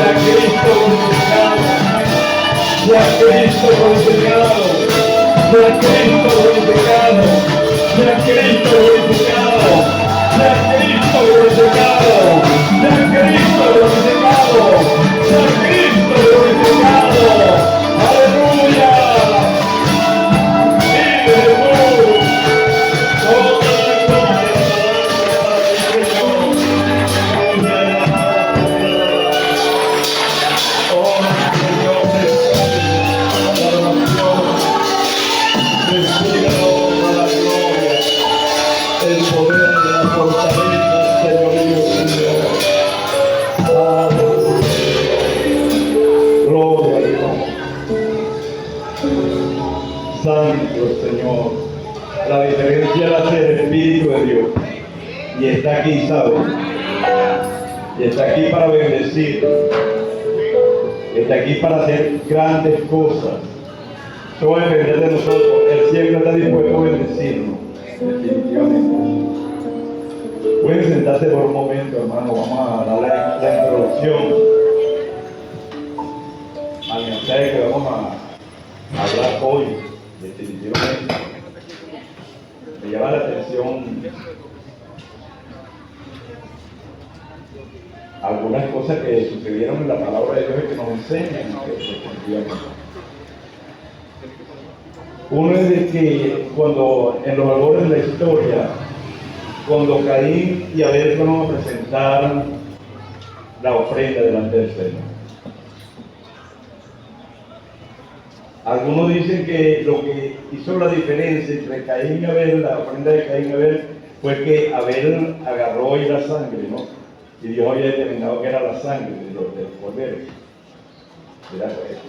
sea Cristo glorificado, sea Cristo glorificado, sea Cristo glorificado, sea Cristo glorificado, sea Cristo glorificado, sea Cristo glorificado, sea Cristo glorificado. Aleluya. Vive Jesús. Toda la gloria el poder, la fortaleza, Señor Dios. Gloria a Dios. Santo Señor. La diferencia la hace el Espíritu de Dios. Y está aquí, ¿sabes? Y está aquí para bendecir. Está aquí para hacer grandes cosas. Eso va a depender de nosotros. Él siempre está dispuesto a bendecirnos. Definitivamente. Pueden sentarse por un momento, hermano. Vamos a dar la introducción al mensaje que vamos a hablar hoy. Definitivamente. Me llama la atención algunas cosas que sucedieron en la palabra de Dios y que nos enseñan que definitivamente. Uno es de que cuando en los albores de la historia, cuando Caín y Abel fueron a presentar la ofrenda delante del Señor. Algunos dicen que lo que hizo la diferencia entre Caín y Abel, la ofrenda de Caín y Abel, fue que Abel agarró y la sangre, ¿no? Y Dios había determinado que era la sangre del cordero.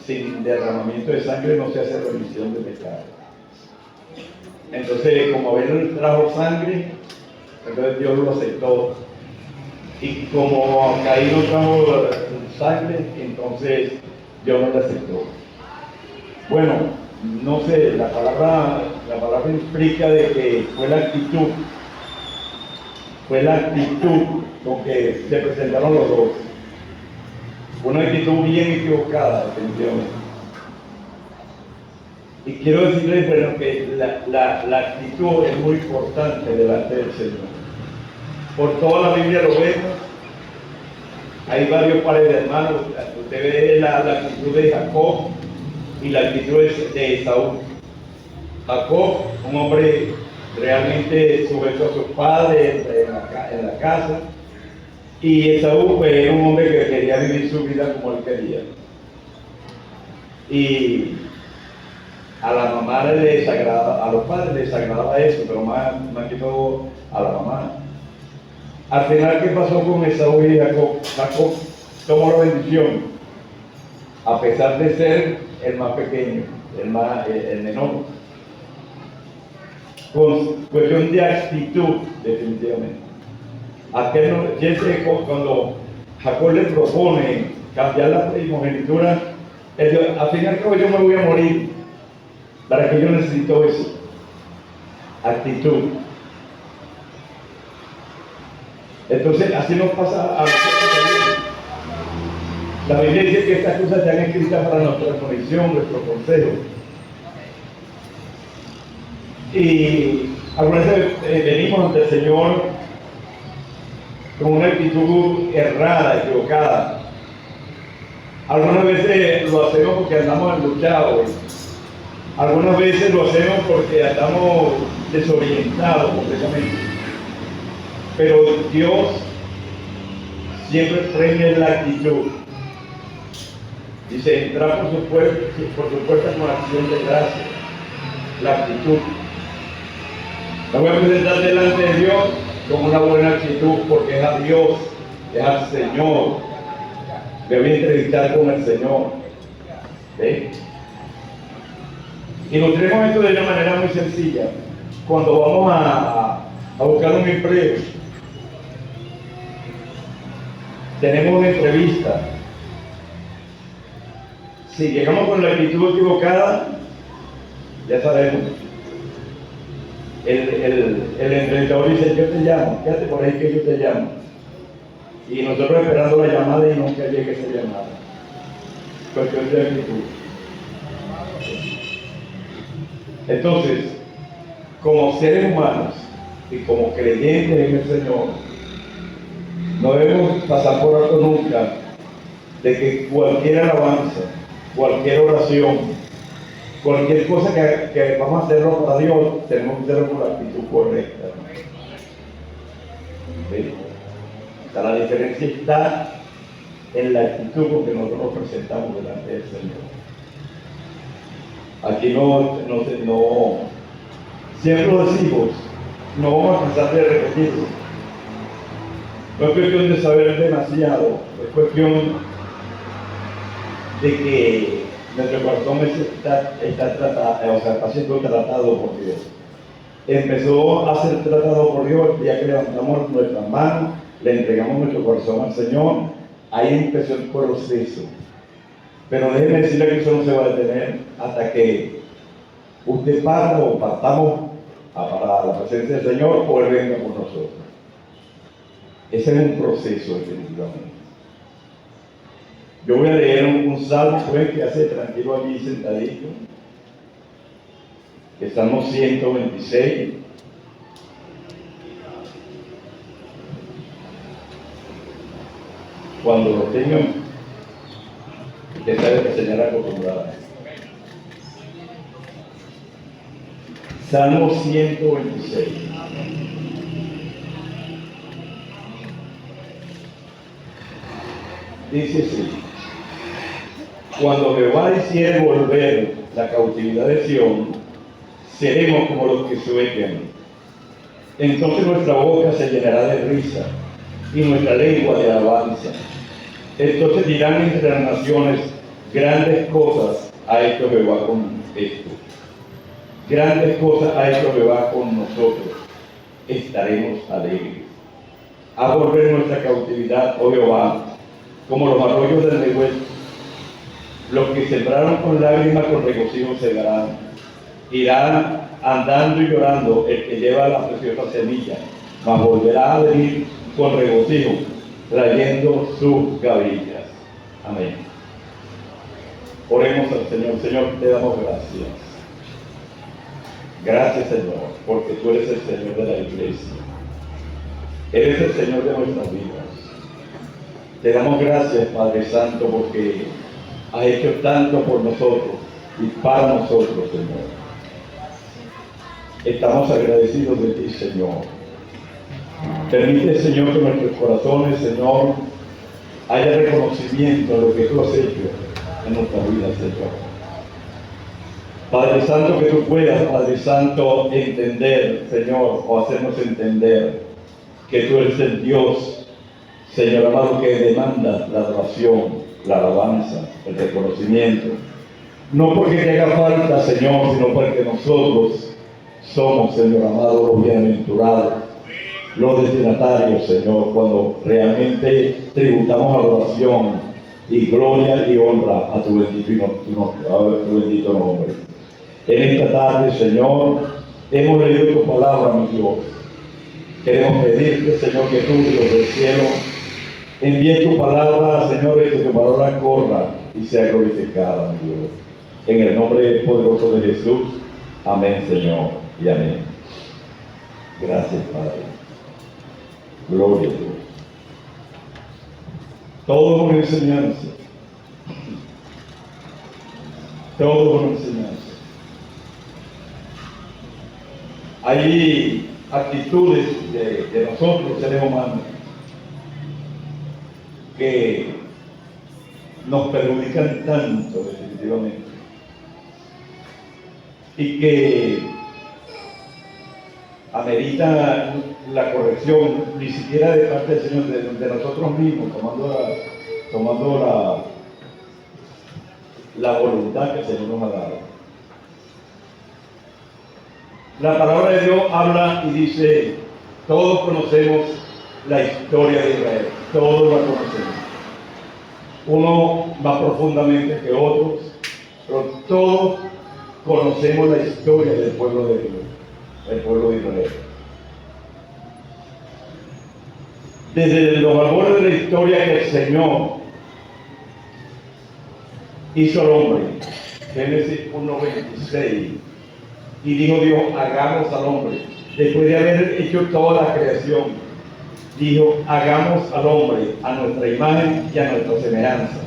Sin derramamiento de sangre no se hace remisión de pecado. Entonces, como Abel trajo sangre, entonces Dios lo aceptó. Y como Caín no trajo sangre, entonces Dios no lo aceptó. Bueno, no sé, la palabra implica de que fue la actitud con que se presentaron los dos. Una actitud bien equivocada, definitivamente. Y quiero decirles, bueno, que la actitud es muy importante delante del Señor. Por toda la Biblia lo vemos. Hay varios pares de hermanos. Usted ve la actitud de Jacob y la actitud de Esaú. Jacob, un hombre realmente sujeto a sus padres en la casa, y Esaú pues, era un hombre que quería vivir su vida como él quería. Y a la mamá le desagradaba, a los padres les desagradaba eso, pero más que todo a la mamá. Al final, ¿qué pasó con Esaú y Jacob? Jacob tomó la bendición, a pesar de ser el más pequeño, el menor. Con cuestión de actitud, definitivamente. Cuando Jacob le propone cambiar la primogenitura, él dijo, al fin y al cabo yo me voy a morir, para que yo necesito eso. Actitud. Entonces, así nos pasa a nosotros también. La Biblia dice que estas cosas están escritas para nuestra condición, nuestro consejo. Y algunas veces venimos ante el Señor con una actitud errada, equivocada. Algunas veces lo hacemos porque andamos enluchados. Algunas veces lo hacemos porque estamos desorientados completamente. Pero Dios siempre premia la actitud. Dice, entrar por su puerta con acción de gracia. La actitud. Me voy a presentar delante de Dios con una buena actitud, porque es a Dios, es al Señor. Me voy a entrevistar con el Señor. ¿Ve? Y nutremos esto de una manera muy sencilla. Cuando vamos a buscar un empleo, tenemos una entrevista. Si llegamos con la actitud equivocada, ya sabemos. El entrevistador dice, yo te llamo, quédate por ahí que yo te llamo. Y nosotros esperando la llamada y nunca llega esa llamada. Cuestión de actitud. Entonces, como seres humanos y como creyentes en el Señor, no debemos pasar por alto nunca de que cualquier alabanza, cualquier oración, cualquier cosa que vamos a hacerlo para Dios, tenemos que hacerlo con la actitud correcta. ¿Sí? O sea, la diferencia está en la actitud con que nosotros nos presentamos delante del Señor. Aquí no, siempre lo decimos, no vamos a cansar de repetirlo. No es cuestión de saber demasiado, es cuestión de que nuestro corazón está siendo tratado por Dios. Empezó a ser tratado por Dios el día que levantamos nuestras manos, le entregamos nuestro corazón al Señor, ahí empezó el proceso. Pero déjeme decirle que eso no se va a detener hasta que usted parta o partamos para la presencia del Señor o Él venga por nosotros. Ese es un proceso, definitivamente. Yo voy a leer un salmo, pues, que hace tranquilo allí sentadito. Que Salmo 126. Cuando lo tengan, usted sabe que señora acostumbrada. Salmo 126. Dice así: cuando Jehová hiciere volver la cautividad de Sión, seremos como los que sueñan. Entonces nuestra boca se llenará de risa y nuestra lengua de alabanza. Entonces dirán entre las naciones: grandes cosas ha hecho Jehová con esto. Grandes cosas ha hecho Jehová con nosotros. Estaremos alegres. A volver nuestra cautividad, oh Jehová, como los arroyos del Nehuel. Los que sembraron con lágrimas, con regocijo segarán. Irán andando y llorando el que lleva la preciosa semilla, mas volverá a venir con regocijo, trayendo sus gavillas. Amén. Oremos al Señor. Señor, te damos gracias. Gracias, Señor, porque tú eres el Señor de la iglesia. Eres el Señor de nuestras vidas. Te damos gracias, Padre Santo, porque has hecho tanto por nosotros y para nosotros, Señor. Estamos agradecidos de ti, Señor. Permite, Señor, que en nuestros corazones, Señor, haya reconocimiento de lo que tú has hecho en nuestra vida, Señor. Padre Santo, que tú puedas, Padre Santo, entender, Señor, o hacernos entender que tú eres el Dios, Señor amado, que demanda la adoración, la alabanza, el reconocimiento. No porque te haga falta, Señor, sino porque nosotros somos, Señor amado, los bienaventurados, los destinatarios, Señor, cuando realmente tributamos adoración y gloria y honra a tu bendito nombre. En esta tarde, Señor, hemos leído tu palabra, mi Dios. Queremos pedirte, Señor, que tú, Dios del cielo, envíe tu palabra, Señor, y que tu palabra corra y sea glorificada, mi Dios. En el nombre poderoso de Jesús. Amén, Señor, y amén. Gracias, Padre. Gloria a Dios. Todo con enseñanza. Todo con enseñanza. Hay actitudes de nosotros, seres humanos, que nos perjudican tanto, definitivamente, y que amerita la corrección, ni siquiera de parte del Señor, de nosotros mismos, tomando la voluntad que el Señor nos ha dado. La palabra de Dios habla y dice: todos conocemos la historia de Israel, todos la conocemos. Uno más profundamente que otros, pero todos conocemos la historia del pueblo de Dios, el pueblo de Israel. desde los albores de la historia que el Señor hizo al hombre. Génesis 1:26. Y dijo Dios, hagamos al hombre. Después de haber hecho toda la creación, dijo, hagamos al hombre a nuestra imagen y a nuestra semejanza.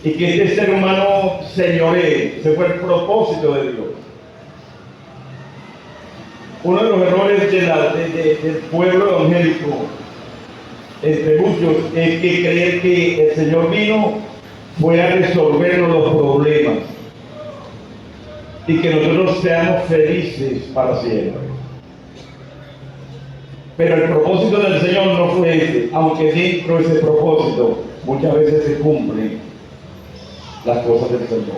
Y que este ser humano señoree, ese fue el propósito de Dios. Uno de los errores del pueblo evangélico, entre muchos, es que creer que el Señor vino fue a resolvernos los problemas y que nosotros seamos felices para siempre. Pero el propósito del Señor no fue ese, aunque dentro de ese propósito muchas veces se cumplen las cosas del Señor.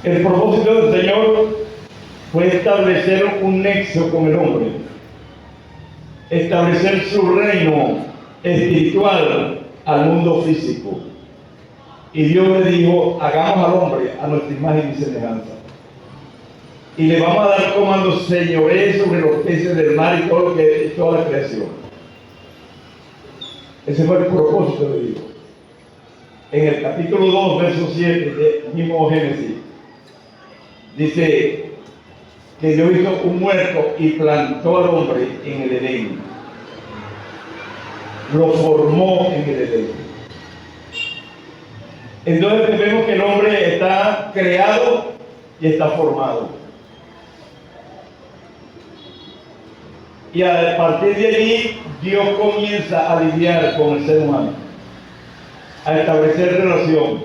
El propósito del Señor fue establecer un nexo con el hombre, establecer su reino espiritual al mundo físico. Y Dios le dijo, hagamos al hombre a nuestra imagen y semejanza. Y le vamos a dar comando, señoree sobre los peces del mar y todo lo que es toda la creación. Ese fue el propósito de Dios. En el capítulo 2, verso 7 del mismo Génesis, dice que Dios hizo un huerto y plantó al hombre en el Edén. Lo formó en el Edén. Entonces vemos que el hombre está creado y está formado. Y a partir de allí, Dios comienza a lidiar con el ser humano, a establecer relación.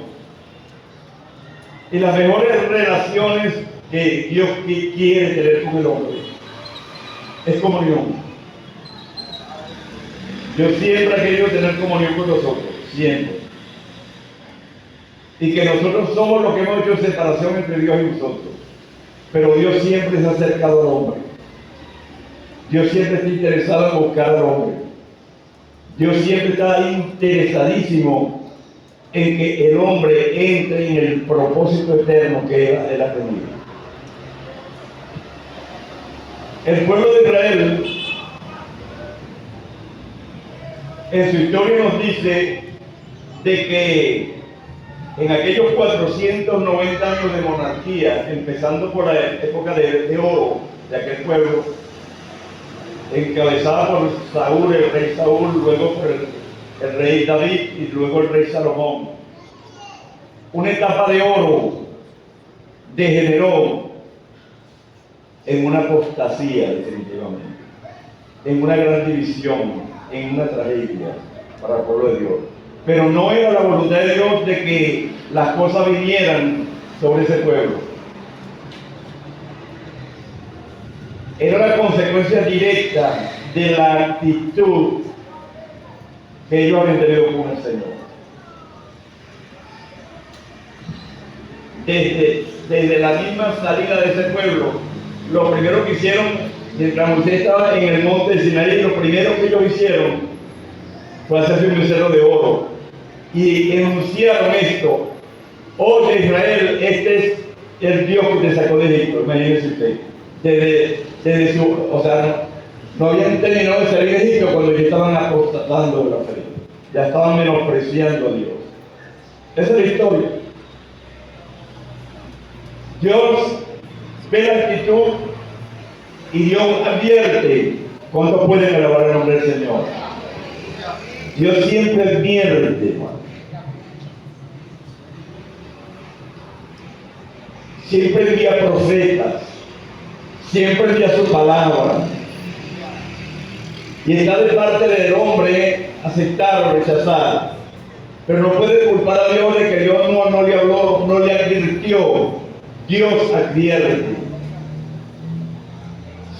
Y las mejores relaciones que Dios quiere tener con el hombre es comunión. Dios siempre ha querido tener comunión con nosotros, siempre. Y que nosotros somos los que hemos hecho separación entre Dios y nosotros. Pero Dios siempre se ha acercado al hombre. Dios siempre está interesado en buscar al hombre. Dios siempre está interesadísimo en que el hombre entre en el propósito eterno que Él ha tenido. El pueblo de Israel, en su historia nos dice de que en aquellos 490 años de monarquía, empezando por la época de oro de aquel pueblo, encabezada por Saúl, el rey Saúl, luego por el rey David y luego el rey Salomón. Una etapa de oro degeneró en una apostasía, definitivamente, en una gran división, en una tragedia para el pueblo de Dios. Pero no era la voluntad de Dios de que las cosas vinieran sobre ese pueblo. Era la consecuencia directa de la actitud que ellos habían tenido con el Señor. Desde la misma salida de ese pueblo, lo primero que hicieron, mientras Moisés estaba en el monte de Sinaí, lo primero que ellos hicieron fue hacerse un becerro de oro y enunciaron esto: oye Israel, este es el Dios que te sacó de Egipto. Imagínense usted, desde su, o sea, no habían terminado de salir de Egipto cuando ya estaban apostatando de la fe, ya estaban menospreciando a Dios. Esa es la historia. Dios ve la actitud y Dios advierte. ¿Cuántos pueden alabar el nombre del Señor? Dios siempre advierte, hermano. Siempre envía profetas, siempre envía su palabra. Y está de parte del hombre aceptar o rechazar. Pero no puede culpar a Dios de que Dios no le habló, no le advirtió. Dios advierte.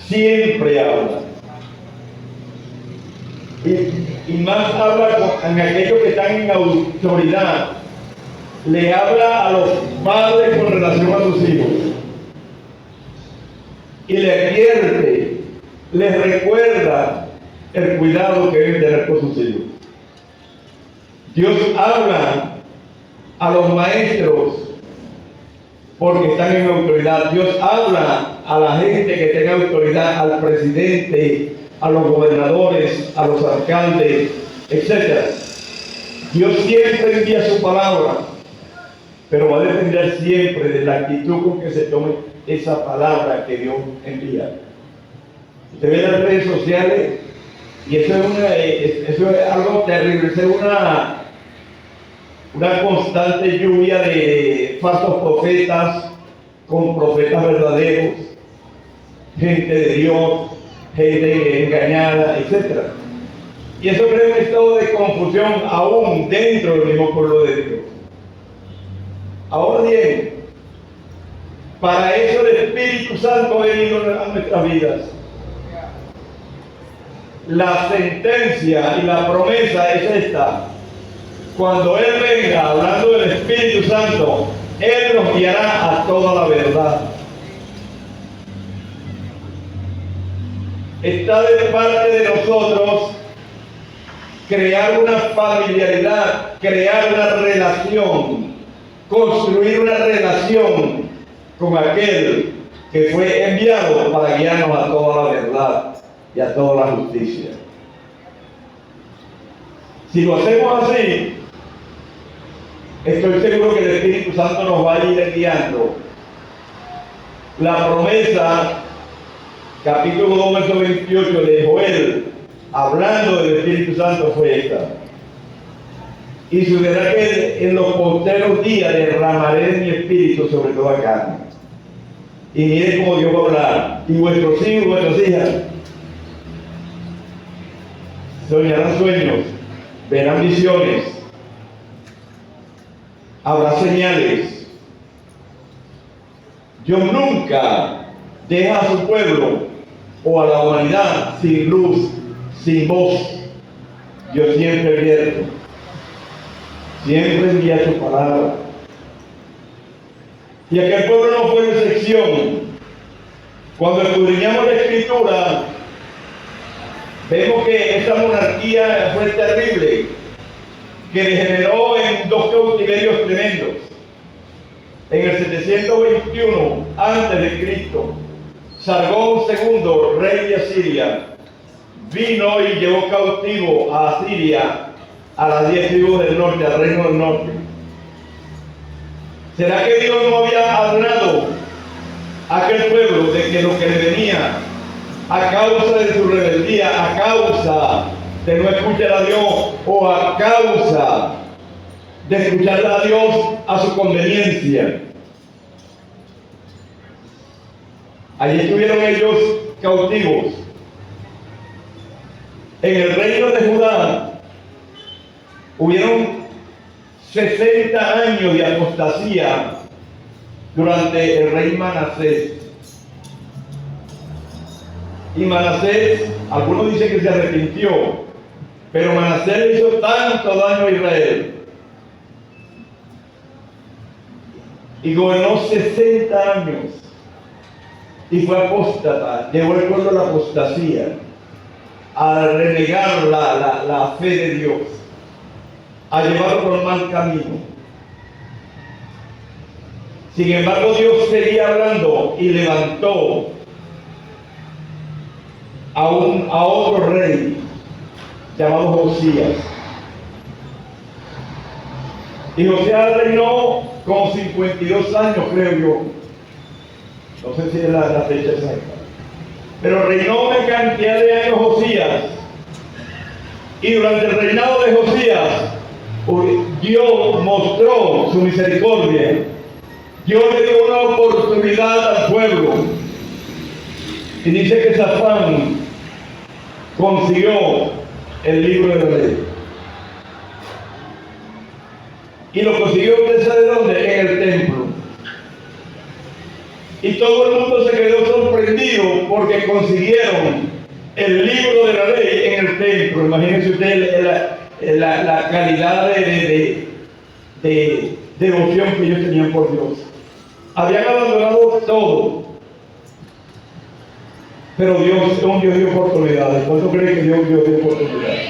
Siempre habla. Y más habla en aquellos que están en autoridad. Le habla a los padres con relación a sus hijos. Y le advierte, les recuerda el cuidado que deben tener con sus hijos. Dios habla a los maestros porque están en autoridad. Dios habla a la gente que tenga autoridad, al presidente, a los gobernadores, a los alcaldes, etc. Dios siempre envía su palabra, pero va a depender siempre de la actitud con que se tome esa palabra que Dios envía. Usted ve las redes sociales y eso es algo terrible, es una constante lluvia de falsos profetas con profetas verdaderos, gente de Dios, gente engañada, etc. Y eso crea un estado de confusión aún dentro del mismo pueblo de Dios. Ahora bien, para eso el Espíritu Santo ha venido a nuestras vidas. La sentencia y la promesa es esta: cuando Él venga, hablando del Espíritu Santo, Él nos guiará a toda la verdad. Está de parte de nosotros crear una familiaridad, crear una relación, construir una relación con aquel que fue enviado para guiarnos a toda la verdad y a toda la justicia. Si lo hacemos así, estoy seguro que el Espíritu Santo nos va a ir guiando. La promesa, capítulo 2, verso 28 de Joel, hablando del Espíritu Santo, fue esta: y sucederá que en los postreros días derramaré mi espíritu sobre toda carne. Y miren cómo Dios va a hablar. Y vuestros hijos, vuestras hijas soñarán sueños, verán visiones, habrá señales. Dios nunca deja a su pueblo o a la humanidad sin luz, sin voz. Dios siempre abierto, siempre envía su palabra. Y aquel pueblo no fue excepción. Cuando escudriñamos la Escritura, vemos que esta monarquía fue terrible, que degeneró en dos cautiverios tremendos. En el 721 a.C., Sargón II, rey de Asiria, vino y llevó cautivo a Asiria a las 10 tribus del norte, al reino del norte. ¿Será que Dios no había hablado a aquel pueblo de que lo que le venía a causa de su rebeldía, a causa de no escuchar a Dios o a causa de escuchar a Dios a su conveniencia? Allí estuvieron ellos cautivos. En el reino de Judá hubieron 60 años de apostasía durante el rey Manasés. Y Manasés, algunos dicen que se arrepintió, pero Manasés le hizo tanto daño a Israel y gobernó 60 años y fue apóstata, llevó el pueblo a la apostasía, a renegar la fe de Dios, a llevarlo por mal camino. Sin embargo, Dios seguía hablando y levantó a otro rey llamado Josías. Y Josías reinó como 52 años, creo yo. No sé si es la fecha exacta. Pero reinó una cantidad de años Josías. Y durante el reinado de Josías, Dios mostró su misericordia. Dios le dio una oportunidad al pueblo. Y dice que Safán consiguió el libro de la ley. Y lo consiguió, ¿usted sabe dónde? En el templo. Y todo el mundo se quedó sorprendido porque consiguieron el libro de la ley en el templo. Imagínense usted la calidad de devoción que ellos tenían por Dios. Habían abandonado todo. Pero Dios es un Dios de oportunidades. ¿Cuánto creen que Dios es un Dios de oportunidades?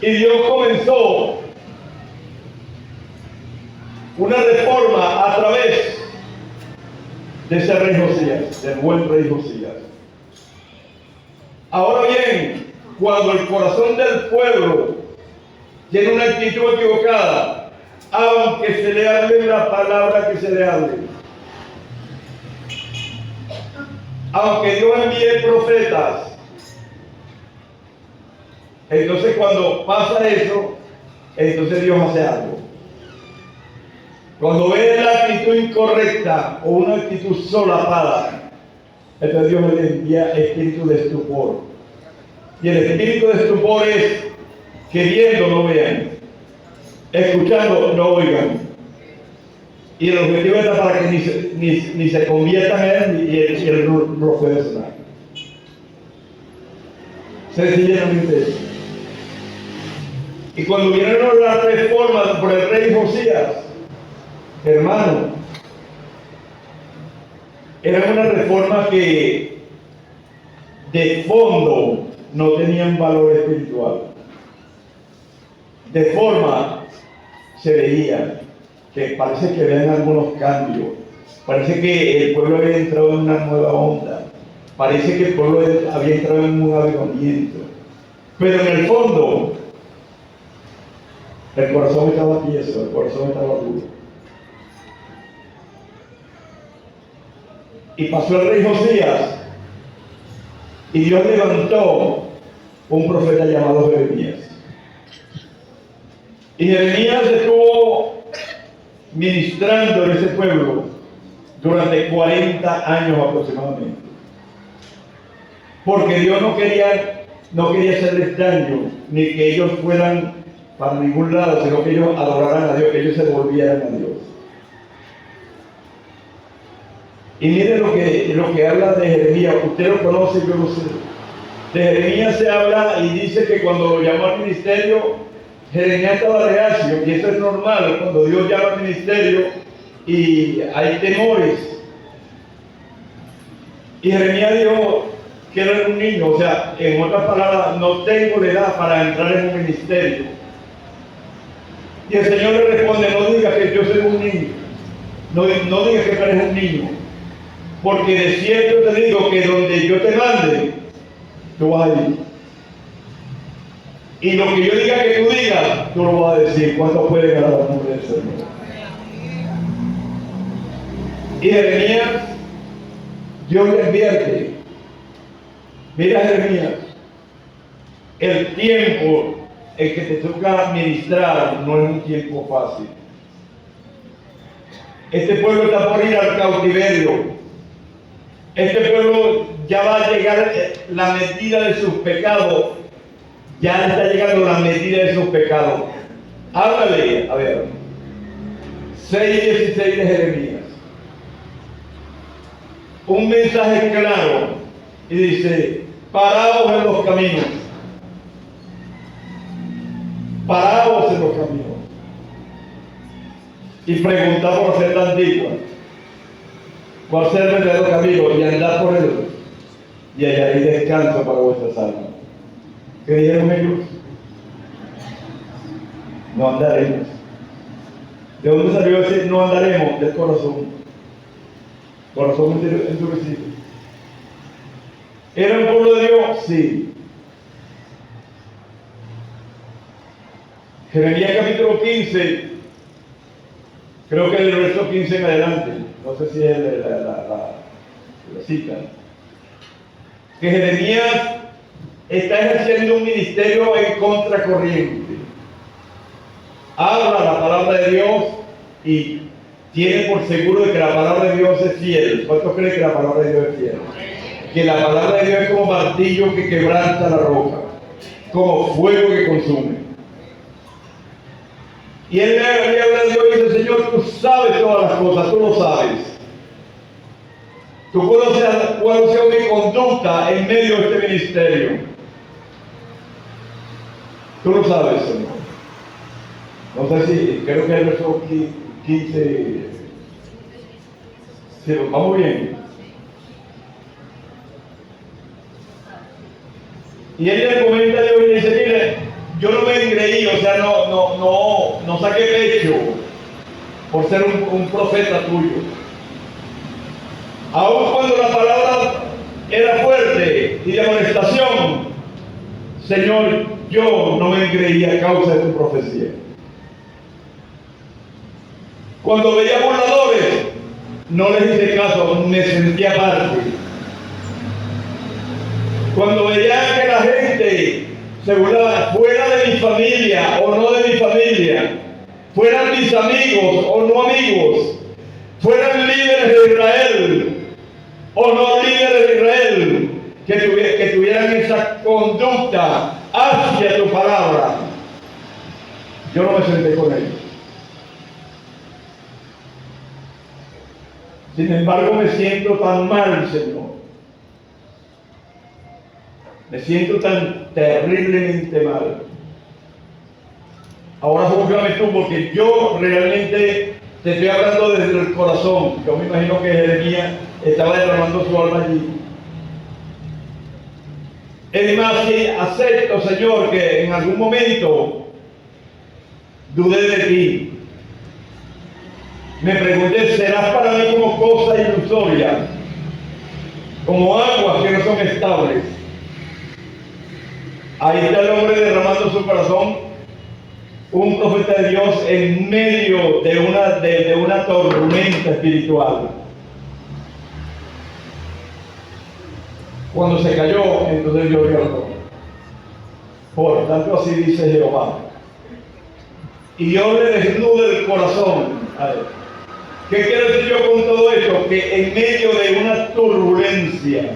Y Dios comenzó una reforma a través de ese rey Josías, del buen rey Josías. Ahora bien, cuando el corazón del pueblo tiene una actitud equivocada, aunque se le hable la palabra que se le hable, aunque Dios envíe profetas, entonces cuando pasa eso, entonces Dios hace algo. Cuando ve la actitud incorrecta o una actitud solapada, entonces Dios le envía espíritu de estupor. Y el espíritu de estupor es que viendo no vean, escuchando no oigan. Y el objetivo está para que ni se conviertan en él y él no puede sonar. Sencillamente eso. Y cuando vinieron las reformas por el rey Josías, hermano, era una reforma que de fondo no tenían valor espiritual. De forma se veía que parece que habían algunos cambios, parece que el pueblo había entrado en una nueva onda, parece que el pueblo había entrado en un avivamiento, pero en el fondo el corazón estaba tieso, el corazón estaba duro. Y pasó el rey Josías y Dios levantó un profeta llamado Jeremías. Y Jeremías estuvo ministrando en ese pueblo durante 40 años aproximadamente. Porque Dios no quería hacerles daño, ni que ellos fueran para ningún lado, sino que ellos adoraran a Dios, que ellos se volvieran a Dios. Y mire lo que habla de Jeremías, usted lo conoce, yo lo sé. De Jeremías se habla y dice que cuando lo llamó al ministerio, Jeremías estaba reacio, y eso es normal, cuando Dios llama al ministerio y hay temores. Y Jeremías dijo que era un niño, o sea, en otras palabras, no tengo la edad para entrar en un ministerio. Y el Señor le responde, no digas que yo soy un niño, no digas que tú eres un niño, porque de cierto te digo que donde yo te mande, tú vas a ir. Y lo que yo diga que tú digas, tú lo vas a decir. ¿Cuánto puede ganar el nombre del Señor? Y Jeremías, Dios le advierte. Mira, Jeremías, el tiempo en que te toca administrar no es un tiempo fácil. Este pueblo está por ir al cautiverio. Este pueblo ya va a llegar la medida de sus pecados. Ya está llegando la medida de sus pecados. Háblale, a ver, 6:16 de Jeremías. Un mensaje claro. Y dice, paraos en los caminos. Paraos en los caminos. Y preguntad por ser la antigua. ¿Cuál ser el verdadero camino? Y andad por él. Y hallaréis descanso para vuestras almas. ¿Qué dijeron ellos? No andaremos. ¿De dónde salió ese no andaremos? Del corazón. Corazón endurecido. ¿Era un pueblo de Dios? Sí. Jeremías capítulo 15, creo que del verso 15 en adelante, no sé si es la cita, que Jeremías está ejerciendo un ministerio en contracorriente. Habla la palabra de Dios y tiene por seguro de que la palabra de Dios es fiel. ¿Cuántos creen que la palabra de Dios es fiel? Que la palabra de Dios es como martillo que quebranta la roca, como fuego que consume. Y él le habla a Dios y dice, Señor, tú sabes todas las cosas, tú lo sabes. Tú conoces cuál sea mi conducta en medio de este ministerio. Tú lo sabes, Señor. No sé si, creo que el verso 15. Sí, vamos bien. Y él le comenta a Dios y le dice, mire, yo no me engreí, o sea, no saqué pecho por ser un profeta tuyo. Aun cuando la palabra era fuerte, y de amonestación, Señor, yo no me engreí a causa de tu profecía. Cuando veía burladores, no les hice caso, me sentía aparte. Cuando veía que la gente se burlaba, fuera de mi familia o no de mi familia, fueran mis amigos o no amigos, fueran líderes de Israel o no líderes de Israel, que tuvieran esa conducta hacia tu palabra, yo no me senté con ellos. Sin embargo, me siento tan mal, Señor. Me siento tan terriblemente mal. Ahora júzgame tú, porque yo realmente te estoy hablando desde el corazón. Yo me imagino que Jeremías estaba derramando su alma allí. Es más, si acepto, Señor, que en algún momento dudé de ti. Me pregunté, ¿serás para mí como cosa ilusoria? Como aguas que no son estables. Ahí está el hombre derramando su corazón, un profeta de Dios en medio de una tormenta espiritual. Cuando se cayó, entonces llovió todo. Por tanto, así dice Jehová. Y yo le desnudo el corazón a él. ¿Qué quiero decir yo con todo esto? Que en medio de una turbulencia,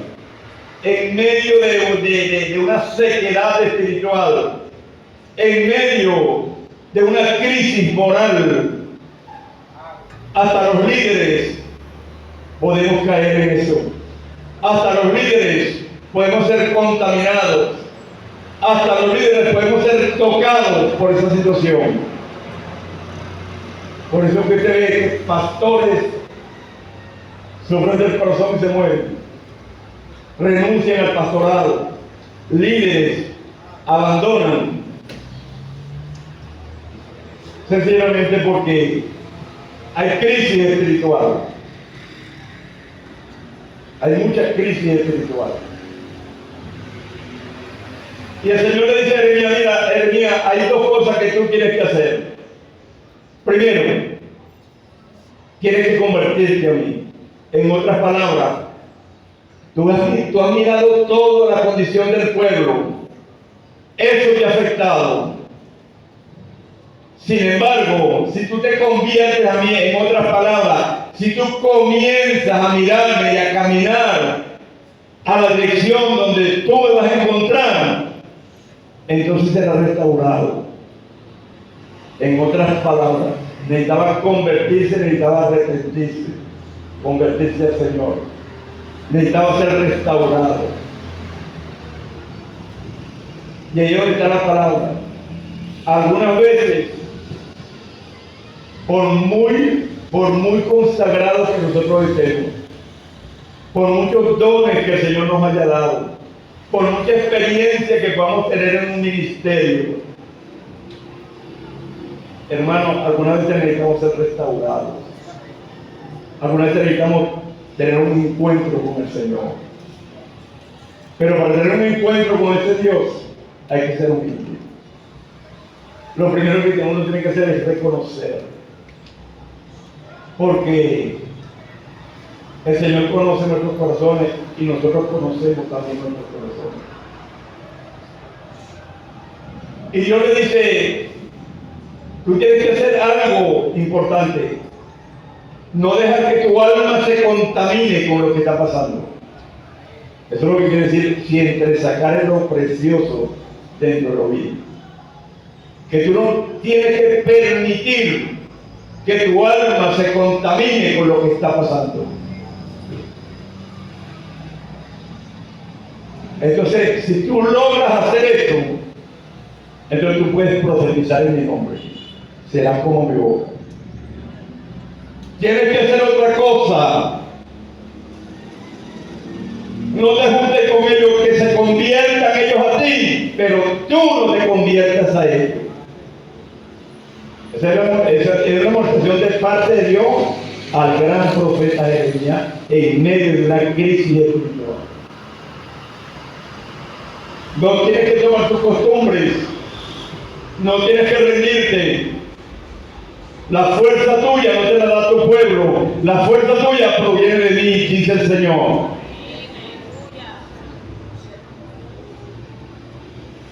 en medio de una sequedad espiritual, en medio de una crisis moral, hasta los líderes podemos caer en eso. Hasta los líderes podemos ser contaminados. Hasta los líderes podemos ser tocados por esa situación. Por eso que usted ve que pastores sufren del corazón y se mueren. Renuncian al pastorado. Líderes abandonan. Sencillamente porque hay crisis espiritual. Hay mucha crisis espiritual. Y el Señor le dice a Jeremías, mira, Jeremías, hay dos cosas que tú tienes que hacer. Primero, tienes que convertirte a mí. En otras palabras, tú has mirado toda la condición del pueblo. Eso te ha afectado. Sin embargo, si tú te conviertes a mí, en otras palabras, si tú comienzas a mirarme y a caminar a la dirección donde tú me vas a encontrar, entonces será restaurado. En otras palabras, necesitaba convertirse, necesitaba arrepentirse, convertirse al Señor. Necesitaba ser restaurado. Y ahí está la palabra. Algunas veces, por muy consagrados que nosotros estemos, por muchos dones que el Señor nos haya dado, por mucha experiencia que podamos tener en un ministerio, hermano, algunas veces necesitamos ser restaurados. Algunas veces necesitamos tener un encuentro con el Señor. Pero para tener un encuentro con ese Dios, hay que ser humilde. Lo primero que uno tiene que hacer es reconocer. Porque el Señor conoce nuestros corazones y nosotros conocemos también nuestros corazones. Y Dios le dice, tú tienes que hacer algo importante. No dejar que tu alma se contamine con lo que está pasando. Eso es lo que quiere decir, si entre sacar lo precioso dentro de lo vil. Que tú no tienes que permitir que tu alma se contamine con lo que está pasando. Entonces, si tú logras hacer esto, entonces tú puedes profetizar en mi nombre. Será como mi boca. Tienes que hacer otra cosa. No te juntes con ellos, que se conviertan ellos a ti, pero tú no te conviertas a ellos. Esa es una demostración de parte de Dios al gran profeta Jeremías en medio de una crisis espiritual. No tienes que tomar tus costumbres. No tienes que rendirte. La fuerza tuya no te la da tu pueblo. La fuerza tuya proviene de mí, dice el Señor.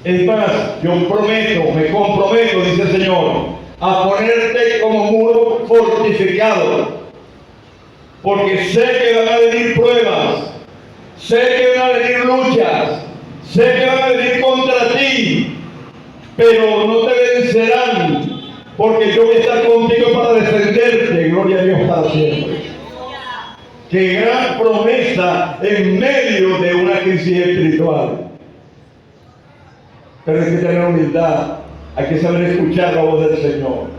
Es más, yo me comprometo, dice el Señor, a ponerte como muro fortificado. Porque sé que van a venir pruebas, sé que van a venir luchas, sé que van a venir contra ti, pero no te vencerán, porque yo voy a estar contigo para defenderte. Gloria a Dios para siempre. Qué gran promesa en medio de una crisis espiritual. Pero hay que tener humildad, hay que saber escuchar la voz del Señor.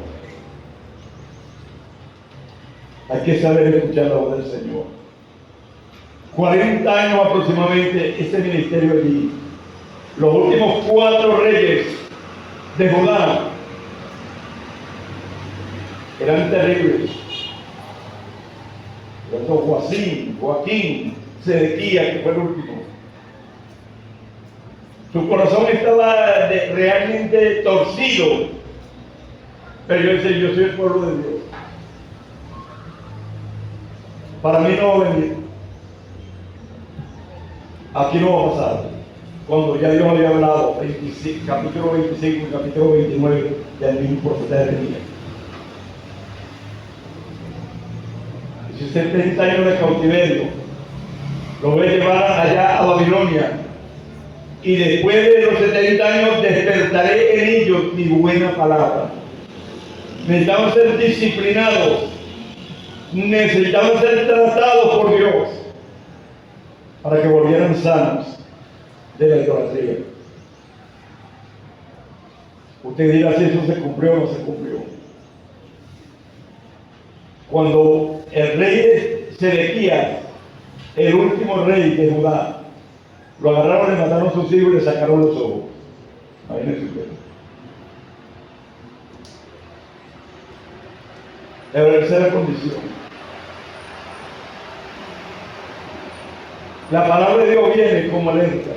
Hay que saber escuchar la voz del Señor. 40 años aproximadamente este ministerio allí. Los últimos 4 reyes de Judá eran terribles. Joaquín, Sedequías, que fue el último. Su corazón estaba realmente torcido. Pero yo decía, yo soy el pueblo de Dios. Para mí no va a venir. Aquí no va a pasar. Cuando ya Dios había hablado, capítulo 25 y capítulo 29 del mismo profeta de Jeremías. 70 años de cautiverio. Lo voy a llevar allá a Babilonia. Y después de los 70 años despertaré en ellos mi buena palabra. Necesitamos ser disciplinados. Necesitamos ser tratados por Dios para que volvieran sanos de la idolatría. Usted dirá si eso se cumplió o no se cumplió. Cuando el rey de Sedequías, el último rey de Judá, lo agarraron, le mataron a sus hijos y le sacaron los ojos. Imagínense usted. La tercera condición. La palabra de Dios viene como alerta.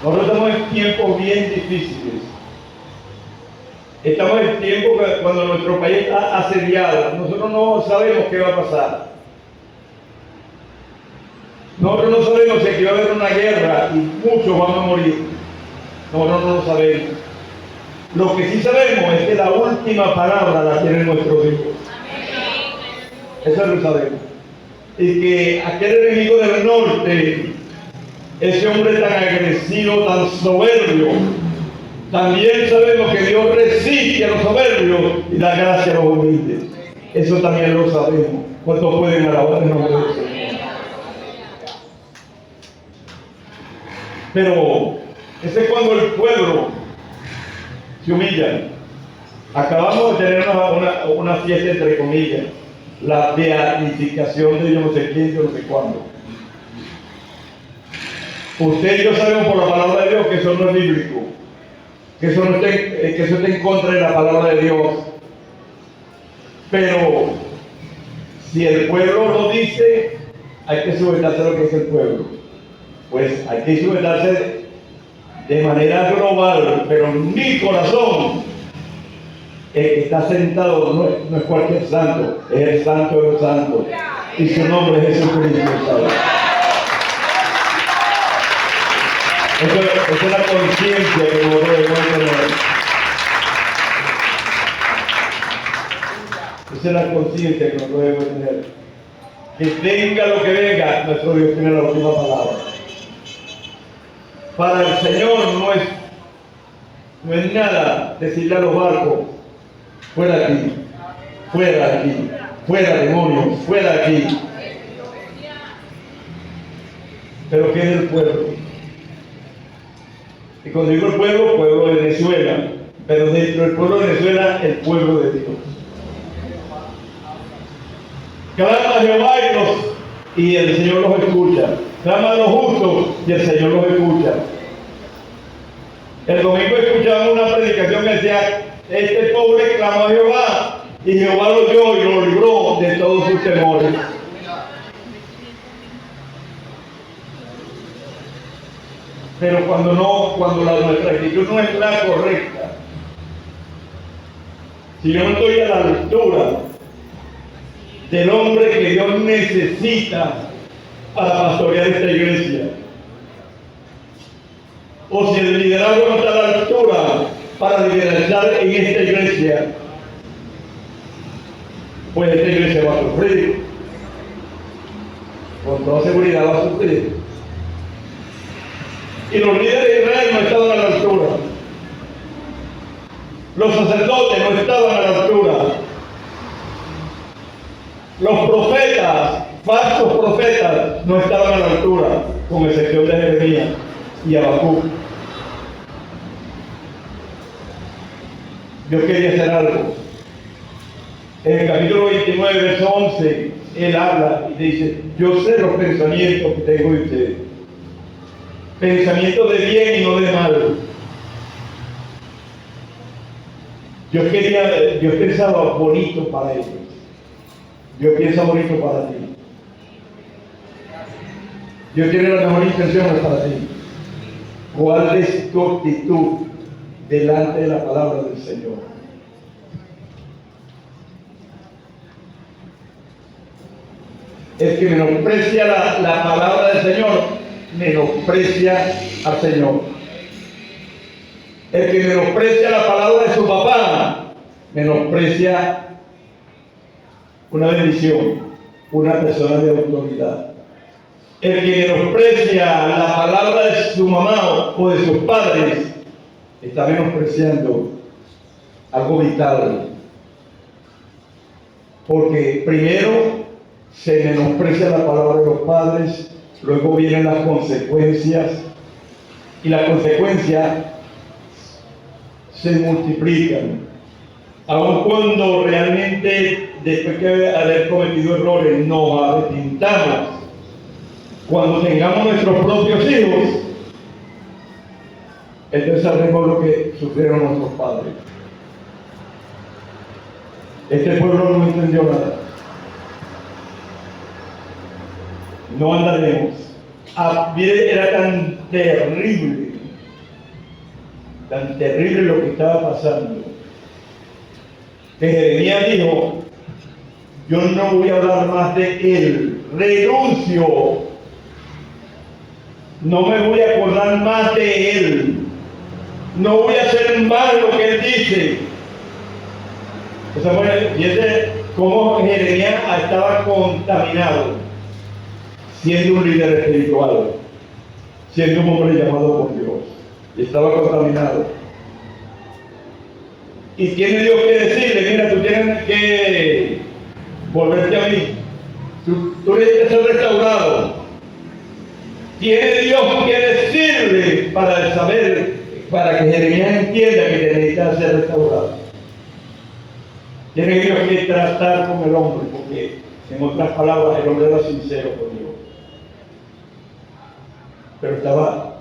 Nosotros estamos en tiempos bien difíciles. Estamos en tiempos cuando nuestro país está asediado. Nosotros no sabemos qué va a pasar. Nosotros no sabemos si aquí va a haber una guerra y muchos van a morir. Nosotros no lo sabemos. Lo que sí sabemos es que la última palabra la tiene nuestro Dios. Eso lo sabemos. Y que aquel enemigo del norte, ese hombre tan agresivo, tan soberbio, también sabemos que Dios resiste a los soberbios y da gracia a los humildes. Eso también lo sabemos. ¿Cuántos pueden alabar el nombre del Señor? Pero ese es cuando el pueblo se humilla. Acabamos de tener una fiesta entre comillas, la beatificación de yo no sé quién, yo no sé cuándo. Usted y yo sabemos por la palabra de Dios que eso no es bíblico, que eso está en contra de la palabra de Dios. Pero si el pueblo lo dice, hay que sujetarse a lo que es el pueblo. Pues hay que sujetarse de manera global, pero en mi corazón, el que está sentado no es cualquier santo, es el santo de los santos, y su nombre es Jesucristo. Esa es la conciencia que nosotros debemos tener. Esa es la conciencia que nosotros debemos tener. Que venga lo que venga, nuestro Dios tiene la última palabra. Para el Señor no es nada decirle a los barcos: fuera de aquí, fuera de aquí, fuera demonios, fuera de aquí. Pero ¿qué es el pueblo? Y cuando digo el pueblo de Venezuela, pero dentro del pueblo de Venezuela, el pueblo de Dios. Clama a Jehová y el Señor los escucha. Clama a los justos y el Señor los escucha. El domingo escuchamos una predicación que decía: este pobre clamó a Jehová y Jehová lo oyó y lo libró de todos sus temores. Pero cuando nuestra actitud no es la correcta, si yo no estoy a la altura del hombre que Dios necesita para pastorear esta iglesia, o si el liderazgo no está a la altura para liderazar en esta iglesia, pues esta iglesia va a sufrir. Con toda seguridad va a sufrir. Y los líderes de Israel no estaban a la altura. Los sacerdotes no estaban a la altura. Los profetas, falsos profetas, no estaban a la altura, con excepción de Jeremías y Habacuc. Dios quería hacer algo. En el capítulo 29, verso 11, Él habla y dice: yo sé los pensamientos que tengo de ustedes, pensamientos de bien y no de mal. Dios pensaba bonito para ellos. Dios piensa bonito para ti. Dios tiene las mejores intenciones para ti. ¿Cuál es tu actitud delante de la palabra del Señor? El que menosprecia la palabra del Señor, menosprecia al Señor. El que menosprecia la palabra de su papá, menosprecia una bendición, una persona de autoridad. El que menosprecia la palabra de su mamá o de sus padres, está menospreciando algo vital. Porque primero se menosprecia la palabra de los padres, luego vienen las consecuencias, y las consecuencias se multiplican. Aun cuando realmente, después de haber cometido errores, nos arrepintamos, cuando tengamos nuestros propios hijos, entonces sabemos lo que sufrieron nuestros padres. Este pueblo no entendió nada. No andaremos. Era tan terrible lo que estaba pasando, que Jeremías dijo: yo no voy a hablar más de él, renuncio, no me voy a acordar más de él, no voy a hacer más lo que él dice. O sea, bueno, fíjense cómo Jeremías estaba contaminado, siendo un líder espiritual, siendo un hombre llamado por Dios, y estaba contaminado. Y tiene Dios que decirle: mira, tú tienes que volverte a mí, tú necesitas ser restaurado. Tiene Dios que decirle para saber, para que Jeremías entienda que necesita ser restaurado. Tiene Dios que tratar con el hombre, porque en otras palabras el hombre era sincero con Dios. Pero estaba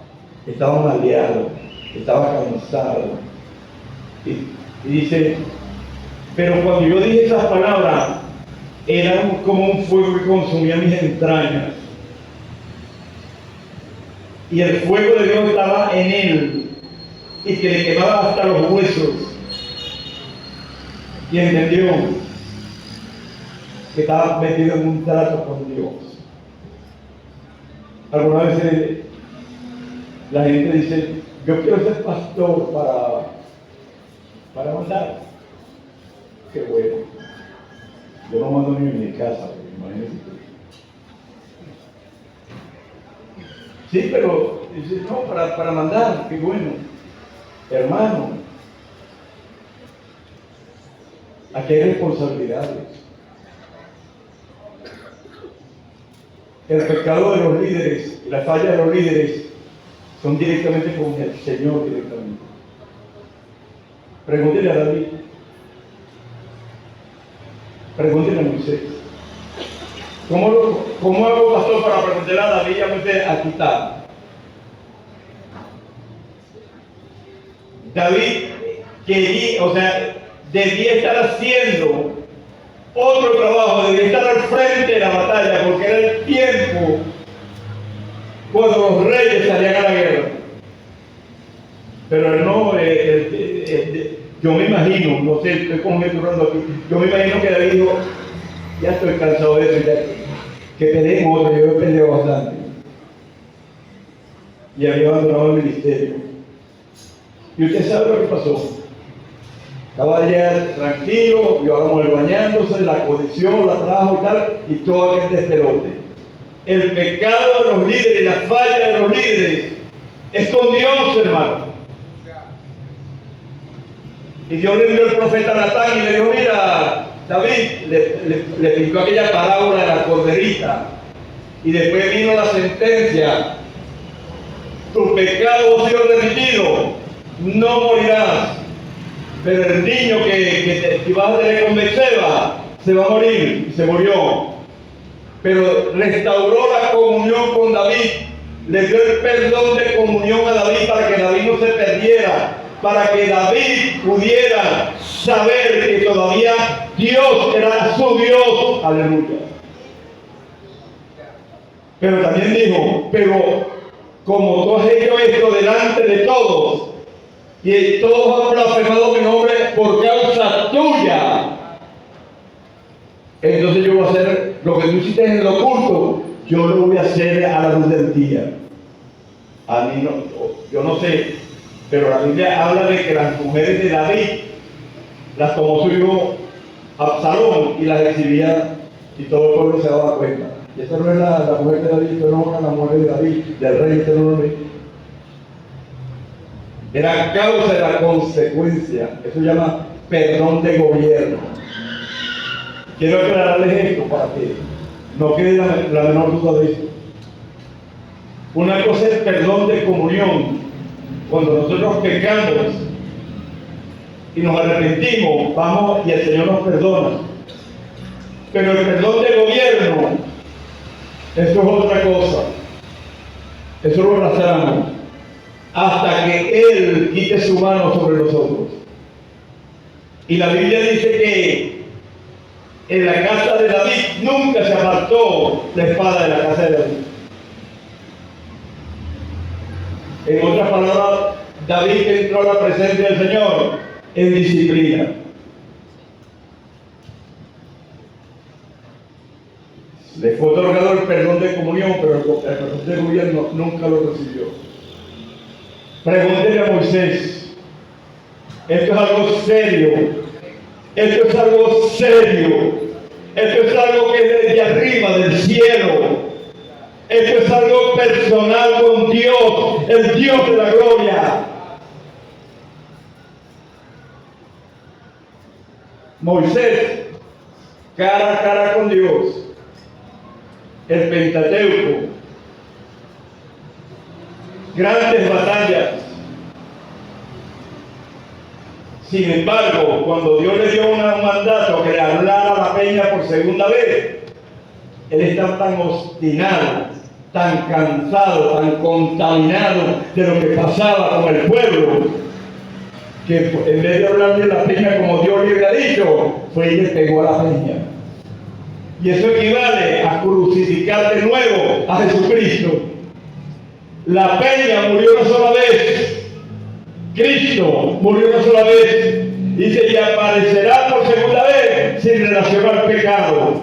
maleado, estaba cansado. Y dice: pero cuando yo dije esas palabras, eran como un fuego que consumía mis entrañas. Y el fuego de Dios estaba en él, y que le quemaba hasta los huesos. Y entendió que estaba metido en un trato con Dios. Algunas veces la gente dice: yo quiero ser pastor para mandar. Qué bueno. Yo no mando ni en mi casa, imagínense. Sí, pero dice: no, para mandar, qué bueno. Hermano, aquí hay responsabilidades. El pecado de los líderes, la falla de los líderes, son directamente con el Señor directamente. Pregúntele a David, pregúntele a Moisés. ¿Cómo hago, pastor, para preguntarle a David y a Moisés a quitar? David debía estar haciendo otro trabajo, debía estar al frente de la batalla, porque era el tiempo cuando los reyes salían a la guerra. Pero él no, yo me imagino, no sé, estoy conjeturando aquí, yo me imagino que David dijo, ya estoy cansado de eso, ya, que peleen otro, yo he peleado bastante. Y había abandonado el ministerio. Y usted sabe lo que pasó. Estaba ya tranquilo, vio a la mujer bañándose, la condición, la trajo y tal, y todo aquel despelote. El pecado de los líderes, la falla de los líderes, es con Dios, hermano. Y Dios le envió al profeta Natán y le dijo, mira, David, le pintó aquella parábola de la corderita. Y después vino la sentencia. Tu pecado ha sido remitido, no morirás. Pero el niño que vas a tener con Betseba se va a morir, y se murió. Pero restauró la comunión con David, le dio el perdón de comunión a David para que David no se perdiera, para que David pudiera saber que todavía Dios era su Dios. Aleluya. Pero también dijo, pero como tú has hecho esto delante de todos, y todos han blasfemado mi nombre por causa tuya, entonces yo voy a hacer lo que tú hiciste en lo oculto, yo lo voy a hacer a la luz del día. A mí no, yo no sé, pero la Biblia habla de que las mujeres de David las tomó su hijo Absalón y las exhibía, y todo el pueblo se daba cuenta. Y esta no es la mujer de David, esta no es la mujer de David, del rey, este no es el rey. Era causa de la consecuencia. Eso se llama perdón de gobierno. Quiero aclararles esto para que no quede la menor duda de esto. Una cosa es perdón de comunión. Cuando nosotros pecamos y nos arrepentimos, vamos y el Señor nos perdona. Pero el perdón de gobierno, eso es otra cosa. Eso lo arrastramos hasta que Él quite su mano sobre nosotros. Y la Biblia dice que en la casa de David nunca se apartó la espada de la casa de David. En otras palabras, David entró a la presencia del Señor en disciplina. Le fue otorgado el perdón de comunión, pero el perdón de gobierno nunca lo recibió. Pregúntele a Moisés. Esto es algo serio. Esto es algo serio. Esto es algo que es desde arriba, del cielo. Esto es algo personal con Dios, el Dios de la gloria. Moisés, cara a cara con Dios. El Pentateuco. Grandes batallas. Sin embargo, cuando Dios le dio un mandato que le hablara a la peña por segunda vez, él estaba tan obstinado, tan cansado, tan contaminado de lo que pasaba con el pueblo, que en vez de hablarle a la peña como Dios le había dicho, fue y le pegó a la peña. Y eso equivale a crucificar de nuevo a Jesucristo. La peña murió una sola vez. Cristo murió una sola vez. Dice, y aparecerá por segunda vez sin relación al pecado.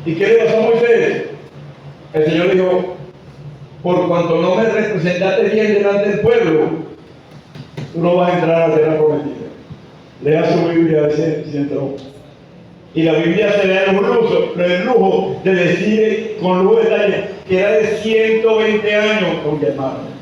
¿Y qué le pasó a Moisés? El Señor dijo, por cuanto no me representaste bien delante del pueblo, tú no vas a entrar a la tierra prometida. Lea su Biblia a ver si entró. Y la Biblia se le da el lujo de decir con lujo de detalle que era de 120 años con mi hermano.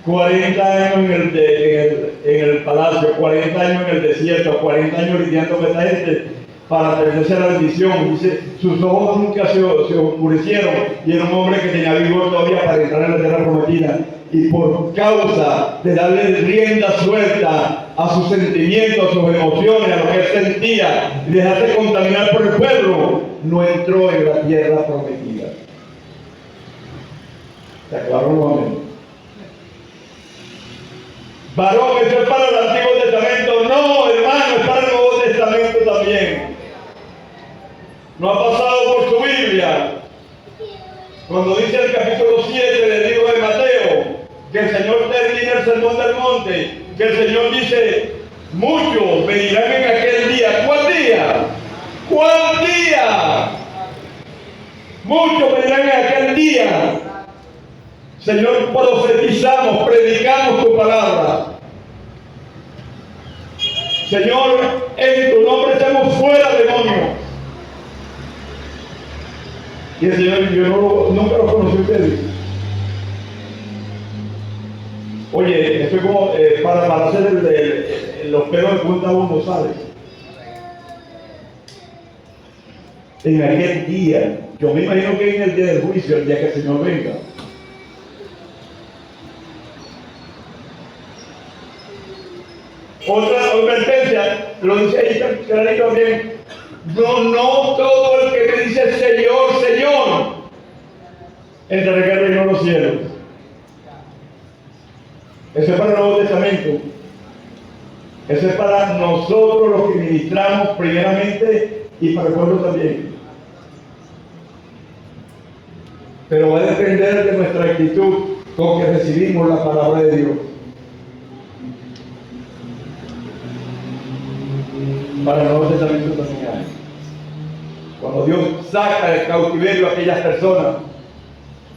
40 años en el palacio, 40 años en el desierto, 40 años lidiando con esta gente para perderse la bendición. Dice, sus ojos nunca se oscurecieron y era un hombre que tenía vigor todavía para entrar en la tierra prometida. Y por causa de darle rienda suelta a sus sentimientos, a sus emociones, a lo que él sentía, y dejarse contaminar por el pueblo, no entró en la tierra prometida. ¿Se aclaró nuevamente? Varón, eso es para el Antiguo Testamento. No, hermano, es para el Nuevo Testamento también. No ha pasado por su Biblia. Cuando dice el capítulo 7 del libro de Mateo, que el Señor termina el sermón del monte, que el Señor dice, muchos venirán en aquel día. ¿Cuál día? ¿Cuál día? Muchos vendrán en aquel día. Señor, profetizamos, predicamos tu palabra. Señor, en tu nombre echamos fuera demonios. Y el Señor, yo nunca los conocí a ustedes. Oye, esto es como para hacer los pelos de punta uno, ¿sabes? En aquel día, yo me imagino que en el día del juicio, el día que el Señor venga. Otra advertencia, lo dice ahí clarito también. No todo el que me dice Señor, Señor, entrará en el reino de los cielos. Eso es para el Nuevo Testamento. Eso es para nosotros los que ministramos primeramente y para el pueblo también. Pero va a depender de nuestra actitud con que recibimos la palabra de Dios. Para el Nuevo Testamento también hay. Cuando Dios saca del cautiverio a aquellas personas,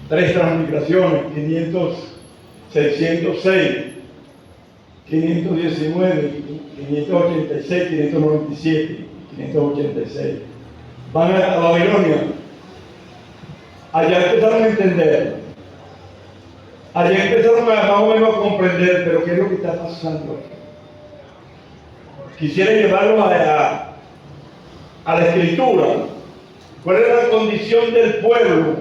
3 transmigraciones, 606, 519, 586, 597, 586. Van a Babilonia. Allá empezaron a entender. Allá empezaron más o menos a comprender, pero ¿qué es lo que está pasando? Quisiera llevarlo a la escritura. ¿Cuál era la condición del pueblo?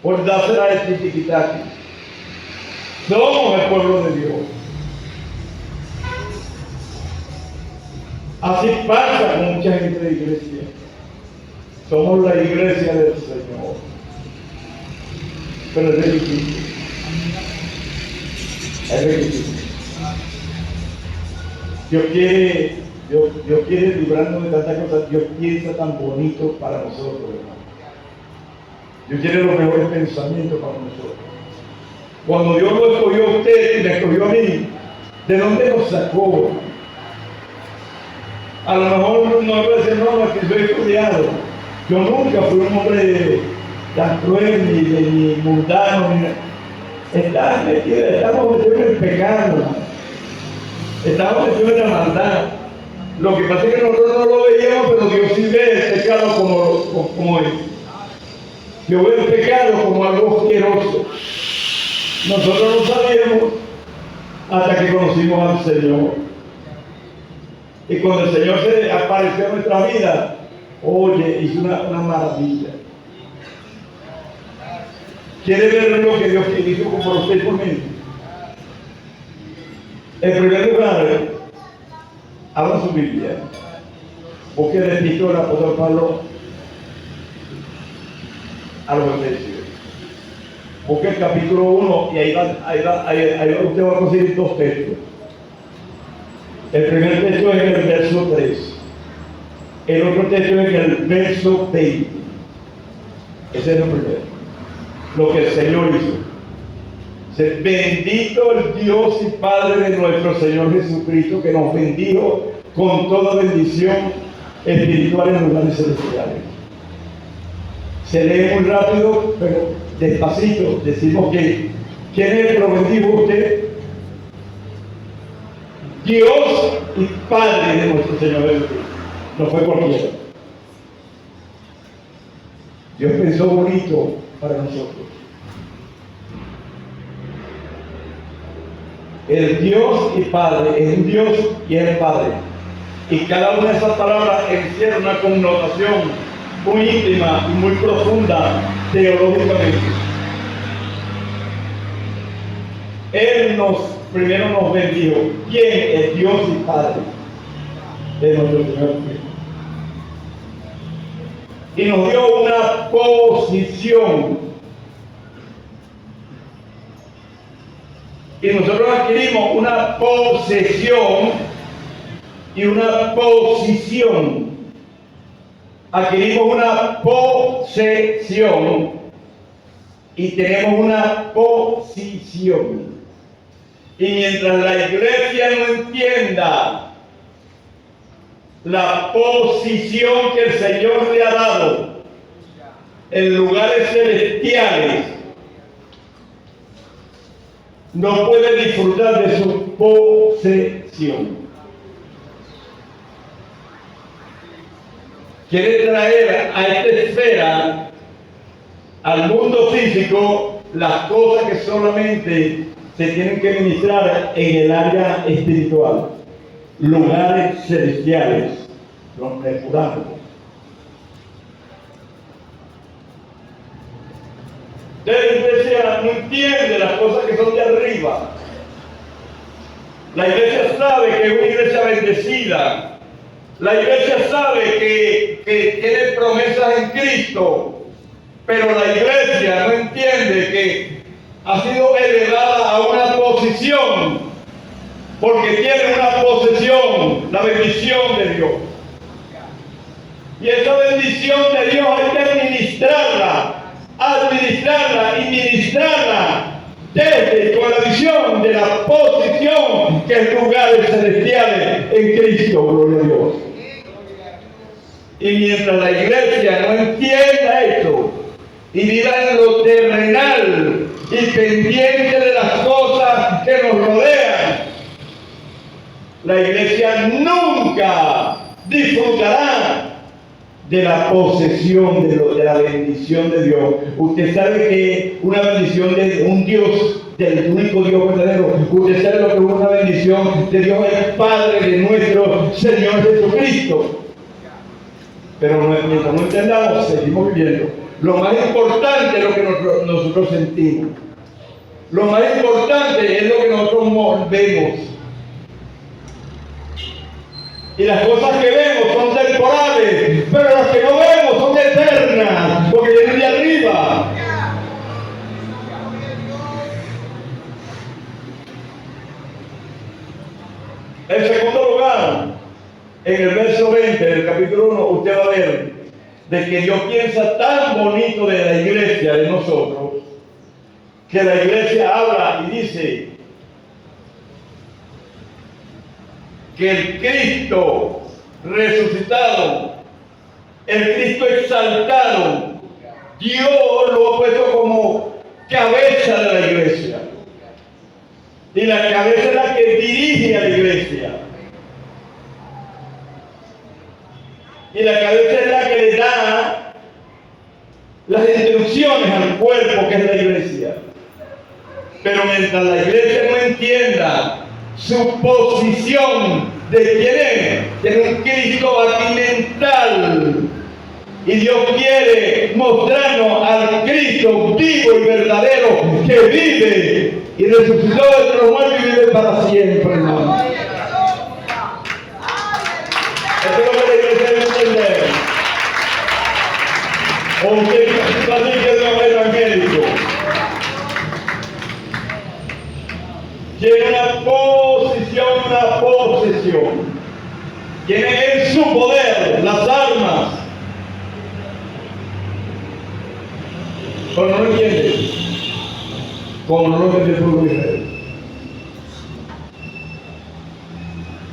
Por dársela de titiquitaki. Somos el pueblo de Dios. Así pasa con mucha gente de iglesia. Somos la iglesia del Señor. Pero es difícil. Es difícil. Dios quiere librarnos de tantas cosas. Dios piensa tan bonito para nosotros, hermano. Dios tiene los mejores pensamientos para nosotros. Cuando Dios lo escogió a usted y me escogió a mí, ¿de dónde nos sacó? A lo mejor no me puede decir, no, es que soy estudiado. Yo nunca fui un hombre tan cruel, ni mundano, estamos metidos en el pecado, estamos metidos en la maldad. Lo que pasa es que nosotros no lo veíamos, pero Dios sí ve el pecado como es. Yo veo el pecado como algo asqueroso. Nosotros no sabíamos hasta que conocimos al Señor. Y cuando el Señor se apareció en nuestra vida, oye, hizo una maravilla. ¿Quiere ver lo que Dios hizo por usted y por mí? En primer lugar, abra su Biblia. Busque el escrito del apóstol Pablo a los Efesios. Busque el capítulo 1 y ahí usted va a conseguir 2 textos. El primer texto es en el verso 3. El otro texto es en el verso 20. Ese es el primero. Lo que el Señor hizo. Bendito el Dios y Padre de nuestro Señor Jesucristo, que nos bendijo con toda bendición espiritual en lugares celestiales. Se lee muy rápido, pero despacito. Decimos que ¿quién es el que lo bendijo usted? Dios y Padre de nuestro Señor Jesucristo. No fue cualquiera. Dios pensó bonito para nosotros. El Dios y Padre es un Dios y es el Padre. Y cada una de esas palabras encierra una connotación muy íntima y muy profunda teológicamente. Él primero nos bendijo. ¿Quién es Dios y Padre de nuestro Señor Jesucristo? Y nos dio una posición. Y nosotros adquirimos una posesión y una posición. adquirimos una posesión y tenemos una posición. Y mientras la iglesia no entienda la posición que el Señor le ha dado en lugares celestiales, no puede disfrutar de su posesión. Quiere traer a esta esfera, al mundo físico, las cosas que solamente se tienen que ministrar en el área espiritual, lugares celestiales, los depurados. La iglesia no entiende las cosas que son de arriba. La iglesia sabe que es una iglesia bendecida. La iglesia sabe que tiene promesas en Cristo. Pero la iglesia no entiende que ha sido elevada a una posición, porque tiene una posesión, la bendición de Dios. Y esa bendición de Dios hay que administrarla y ministrarla desde con la visión de la posición que es lugares celestiales en Cristo, gloria a Dios. Y mientras la iglesia no entienda esto y viva en lo terrenal y pendiente de las cosas que nos rodean, la iglesia nunca disfrutará de la posesión, de la bendición de Dios. Usted sabe que una bendición de un Dios, del único Dios verdadero, usted sabe lo que es una bendición de Dios, el Padre de nuestro Señor Jesucristo. Pero mientras no entendamos, seguimos viviendo. Lo más importante es lo que nosotros sentimos. Lo más importante es lo que nosotros vemos. Y las cosas que vemos son temporales, pero las que no vemos son eternas, porque vienen de arriba. En segundo lugar, en el verso 20 del capítulo 1, usted va a ver de que Dios piensa tan bonito de la iglesia, de nosotros, que la iglesia habla y dice que el Cristo resucitado, el Cristo exaltado, Dios lo ha puesto como cabeza de la iglesia. Y la cabeza es la que dirige a la iglesia. Y la cabeza es la que le da las instrucciones al cuerpo que es la iglesia. Pero mientras la iglesia no entienda su posición de quién es, tiene un Cristo batimental. Y Dios quiere mostrarnos al Cristo vivo y verdadero que vive y resucitó entre los muertos y vive para siempre, hermano. Eso es lo que la iglesia debe entender. O usted está así que es un evangélico. Tiene una posición, una posesión. Tiene en su poder las armas. Pero no lo entiende. Como no lo entiende el pueblo de Israel.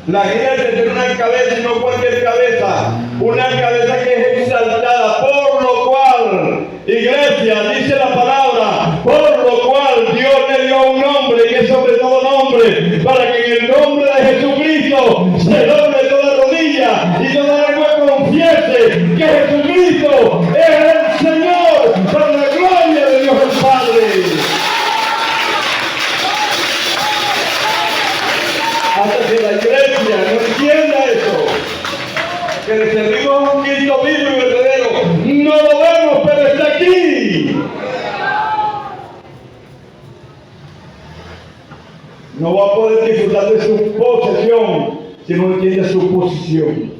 La iglesia tiene una cabeza y no cualquier cabeza. Una cabeza que es exaltada. Por lo cual, iglesia, dice la palabra, por lo cual Dios le dio un nombre que es sobre todo nombre, para que en el nombre de Jesucristo se doble toda rodilla y toda lengua confiese que Jesucristo es el Señor, para la gloria de Dios el Padre. Hasta que la iglesia no entienda eso, que le servimos a un Cristo vivo y verdadero, no lo vemos, pero está aquí. No va a poder disfrutar de su posesión si no entiende su posición.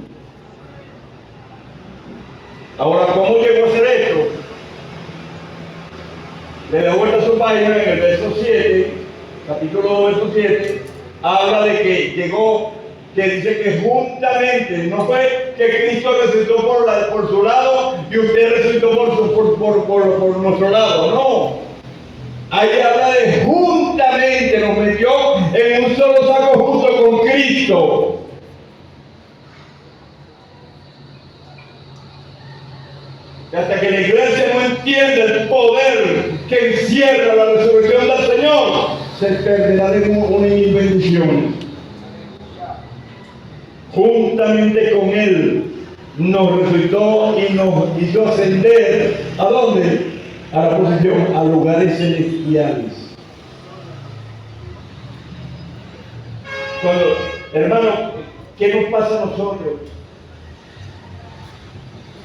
Ahora, ¿cómo llegó a hacer esto? Le da vuelta a su página en el verso 7, capítulo 2, verso 7, habla de que llegó que dice que juntamente, no fue que Cristo resucitó por su lado y usted resucitó por nuestro lado, no. Ahí habla de juntamente, nos metió en un solo saco junto con Cristo. Y hasta que la iglesia no entienda el poder que encierra la resurrección del Señor, se perderá de una bendición. Juntamente con Él nos resucitó y nos hizo ascender. ¿A dónde? A la posición, a lugares celestiales. Cuando, hermano, ¿qué nos pasa a nosotros?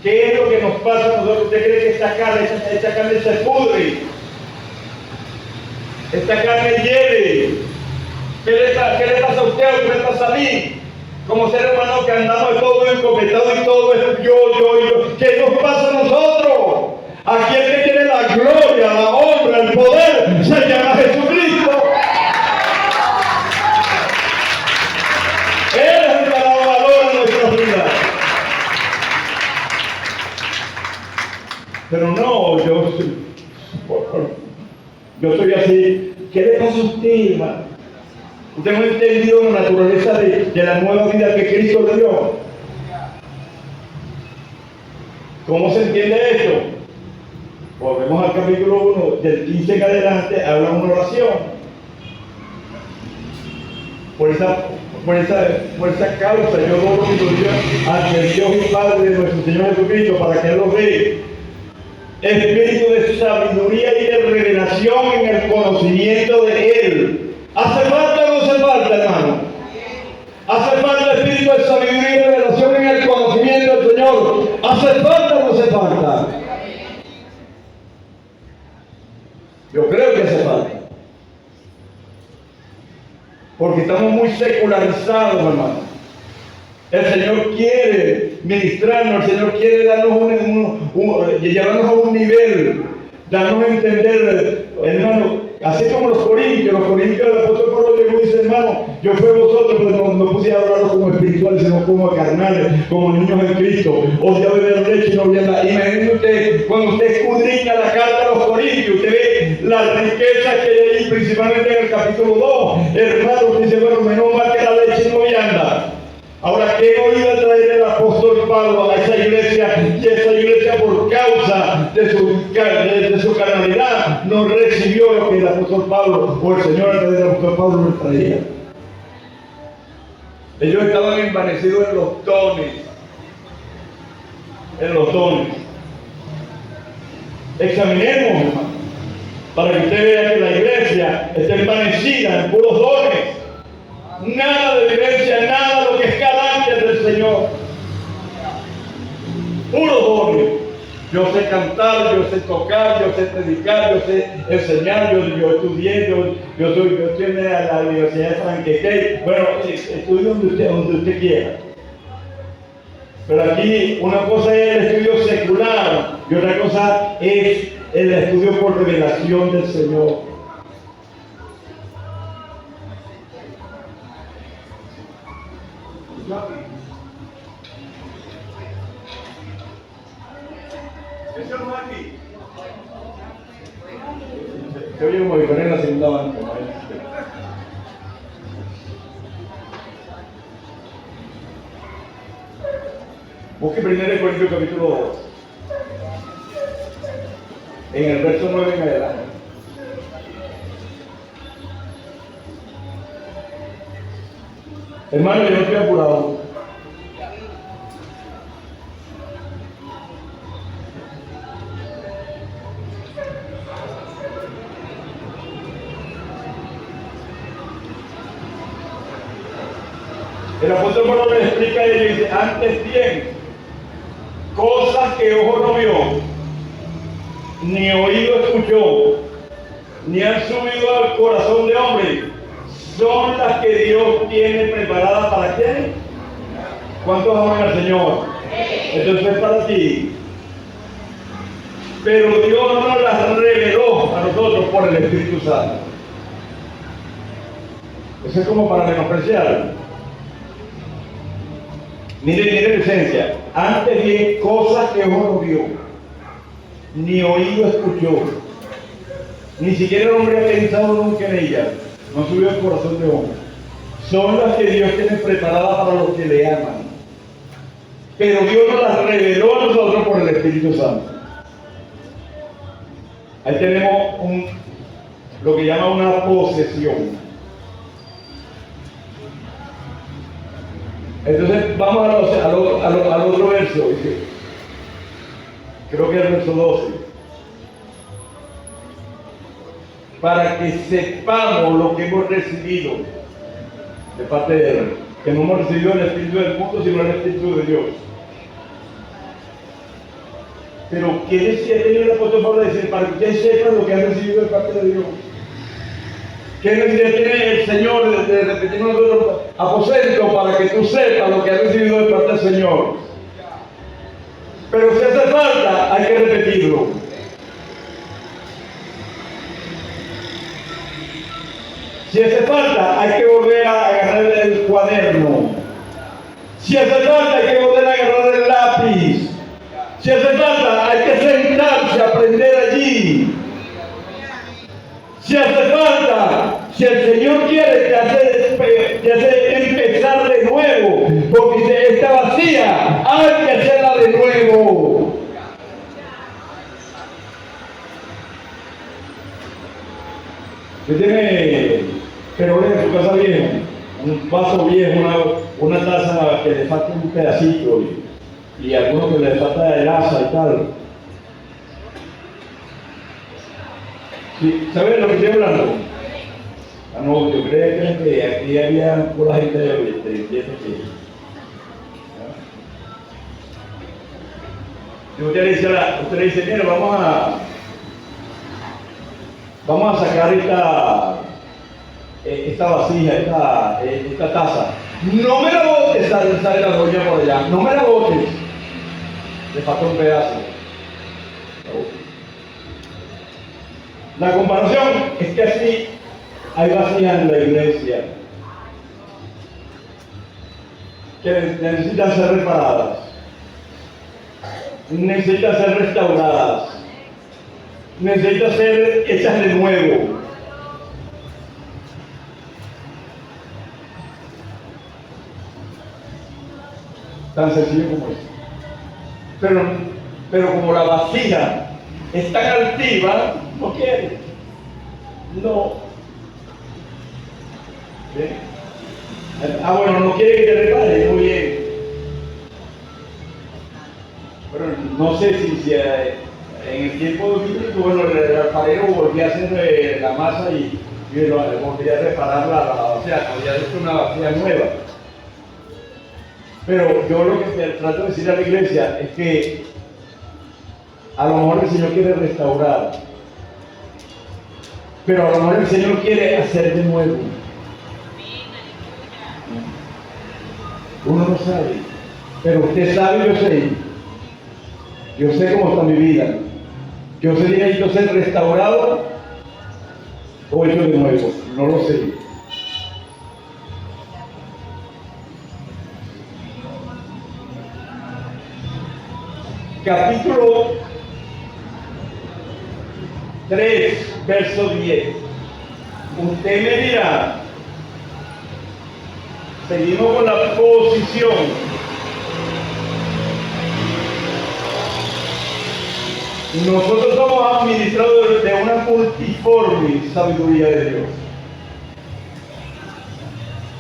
¿Qué es lo que nos pasa a nosotros? ¿Usted cree que esta carne se pudre? Esta carne hiere. ¿Qué le pasa a usted o qué le pasa a mí? Como ser humano que andamos todo encopetado y todo es yo. ¿Qué nos pasa a nosotros? Aquí el que tiene la gloria, la honra, el poder, se llama Jesucristo. Él es el que da valor a nuestra vida. Pero no, yo soy así. ¿Qué le pasa a usted, hermano? ¿Usted no ha entendido la naturaleza de la nueva vida que Cristo le dio? ¿Cómo se entiende esto? Volvemos al capítulo 1, del 15 en adelante, habla una oración. Por esa causa yo doblo mi rodilla ante el Dios y Padre de nuestro Señor Jesucristo para que Él nos dé espíritu de sabiduría y de revelación en el conocimiento de Él. ¿Hace falta o no hace falta, hermano? ¿Hace falta espíritu de sabiduría y revelación en el conocimiento del Señor? ¿Hace falta o no hace falta? Yo creo que hace falta. Porque estamos muy secularizados, hermano. El Señor quiere ministrarnos, el Señor quiere darnos llevarnos a un nivel, darnos a entender, hermano, así como los corintios, el apóstol Pablo llegó y dice, hermano, yo fui vosotros, pero no puse a hablarlo como espirituales, sino como carnales, como niños en Cristo. O sea, beber leche y no beber la. Imagínese usted, cuando usted escudriña la carta a los corintios, usted ve la riqueza que hay ahí, principalmente en el capítulo 2. Hermano, usted dice, bueno, menos mal que la leche no vianda. Ahora, ¿qué no iba a traer el apóstol Pablo a esa iglesia? Y esa iglesia, por causa de su carnalidad, no recibió lo que el apóstol Pablo, o el Señor a través del apóstol Pablo, nos traía. Ellos estaban envanecidos en los dones. Examinemos, hermano, para que usted vea que la iglesia está envanecida en puros dones. Nada de vivencia, nada de lo que es carácter del Señor. Puro dones. Yo sé cantar, yo sé tocar, yo sé predicar, yo sé enseñar, yo estudié, yo estoy en la Universidad de Franqueque. Bueno, estudio donde usted quiera. Pero aquí una cosa es el estudio secular y otra cosa es el estudio por revelación del Señor. Eso no es aquí. Se oye como diferente en la segunda banca. Busque 1 Corintios capítulo 2. En el verso 9 en adelante. Hermano, yo no estoy apurado. El apóstol Pablo le explica a ellos y dice, antes bien, cosas que ojo no vio, ni oído escuchó, ni han subido al corazón de hombre, son las que Dios tiene preparadas para quién. ¿Cuántos aman al Señor? Entonces es para ti. Pero Dios no nos las reveló a nosotros por el Espíritu Santo. Eso es como para menospreciar. Mire la esencia. Antes bien, cosas que ojo no vio, ni oído escuchó, ni siquiera el hombre ha pensado nunca en ellas, no subió el corazón de hombre. Son las que Dios tiene preparadas para los que le aman. Pero Dios nos las reveló a nosotros por el Espíritu Santo. Ahí tenemos lo que llama una posesión. Entonces vamos al otro verso, dice, creo que es el verso 12. Para que sepamos lo que hemos recibido de parte de Él, que no hemos recibido el Espíritu del mundo, sino el Espíritu de Dios. Pero ¿qué decía el apóstol Pablo? Decir, para que ustedes sepan lo que han recibido de parte de Dios. ¿Qué necesidad tiene el Señor de repetir nosotros aposento para que tú sepas lo que has recibido de parte del Señor? Pero si hace falta, hay que repetirlo. Si hace falta, hay que volver a agarrar el cuaderno. Si hace falta, hay que volver a agarrar el lápiz. Si hace falta, hay que sentarse a aprender allí. Si hace falta, si el Señor quiere, te hace empezar de nuevo, porque está vacía, hay que hacerla de nuevo. Usted tiene peroles en su casa viejo, un vaso viejo, una taza que le falta un pedacito y algunos que le falta de asa y tal. Sí, ¿saben de lo que estoy hablando? Ah, no, yo creo que aquí había pura gente de usted le dice, mira, vamos a sacar esta vasija, esta taza. No me la botes, sale la doña por allá, no me la botes. Le falta un pedazo. La comparación es que así hay vasijas en la iglesia que necesitan ser reparadas, necesitan ser restauradas, necesitan ser hechas de nuevo. Tan sencillo como eso. Pero como la vasija es tan altiva, no quiere. No. ¿Bien? Bueno, no quiere que te repare, muy bien. Pero no sé si en el tiempo bíblico, bueno, el alfarero volvía a hacer la masa y volvía a repararla, o sea, había hecho una vasija nueva. Pero yo lo que trato de decir a la iglesia es que a lo mejor el Señor quiere restaurar, pero a lo mejor el Señor quiere hacer de nuevo. Uno no sabe, pero usted sabe, yo sé. Yo sé cómo está mi vida. Yo sé si necesito ser restaurado o hecho de nuevo. No lo sé. Capítulo 3, verso 10. Usted me dirá, seguimos con la posición. Nosotros somos administradores de una multiforme sabiduría de Dios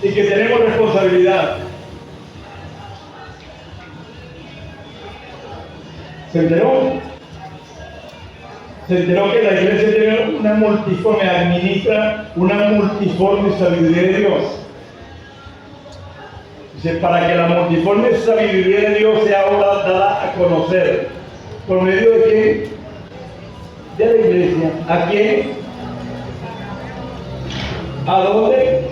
y que tenemos responsabilidad. ¿Se enteró? Se enteró que la iglesia tiene una multiforme, administra una multiforme sabiduría de Dios. Dice, para que la multiforme sabiduría de Dios sea ahora dada a conocer. ¿Por medio de quién? De la iglesia. ¿A quién? ¿A dónde?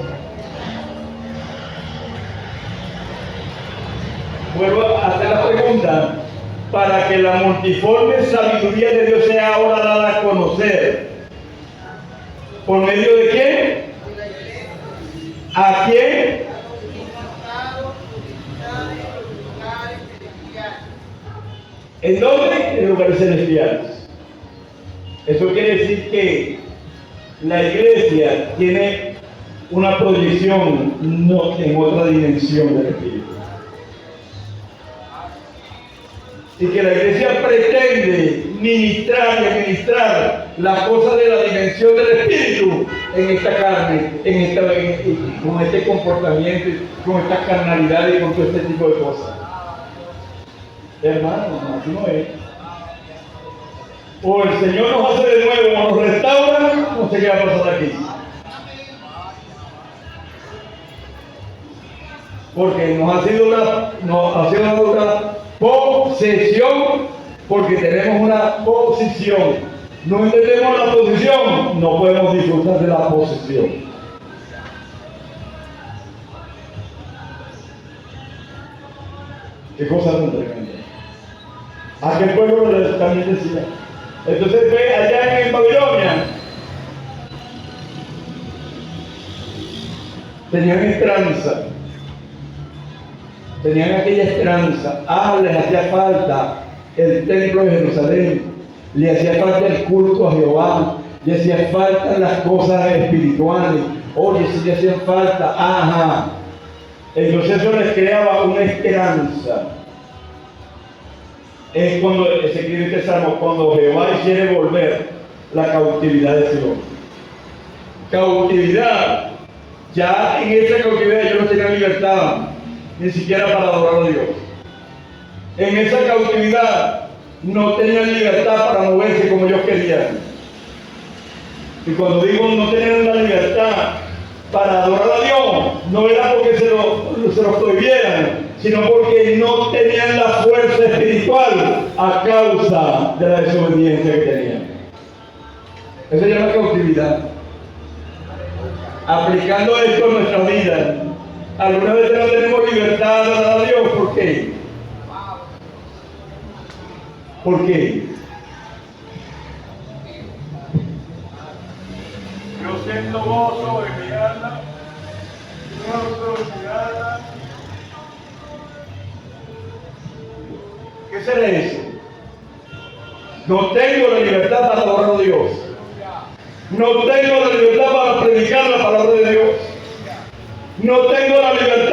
Vuelvo a hacer la pregunta. Para que la multiforme sabiduría de Dios sea ahora dada a conocer. ¿Por medio de quién? ¿A quién? ¿En dónde? En lugares celestiales. Eso quiere decir que la iglesia tiene una proyección en otra dimensión del Espíritu. Y que la iglesia pretende ministrar y administrar las cosas de la dimensión del Espíritu en esta carne, con este comportamiento, con esta carnalidad y con todo este tipo de cosas. Hermano, así no es. O el Señor nos hace de nuevo, o nos restaura, no sé qué va a pasar aquí. Porque nos ha sido una posesión, porque tenemos una posición. No entendemos la posición, no podemos disfrutar de la posesión. Qué cosa tan tremenda. Aquel pueblo también decía. Entonces ve allá en Babilonia, tenían esperanza, tenían aquella esperanza. Les hacía falta el templo de Jerusalén, le hacía falta el culto a Jehová, le hacía falta las cosas espirituales. Oye, si le hacían falta, entonces eso les creaba una esperanza. Es cuando se escribe este salmo, cuando Jehová quiere volver la cautividad de Sion. Cautividad. Ya en esa cautividad ellos no tenían libertad, ni siquiera para adorar a Dios. En esa cautividad no tenían libertad para moverse como ellos querían. Y cuando digo no tenían la libertad para adorar a Dios, no era porque se lo prohibieran, sino porque no tenían la fuerza espiritual a causa de la desobediencia que tenían. Eso se llama cautividad. Aplicando esto en nuestra vida, algunas veces no tenemos libertad de adorar a Dios. ¿Por qué? ¿Por qué? Yo siento gozo en mi alma, gozo en mi alma. ¿Qué será eso? No tengo la libertad para adorar a Dios. No tengo la libertad para predicar la palabra de Dios. No tengo la libertad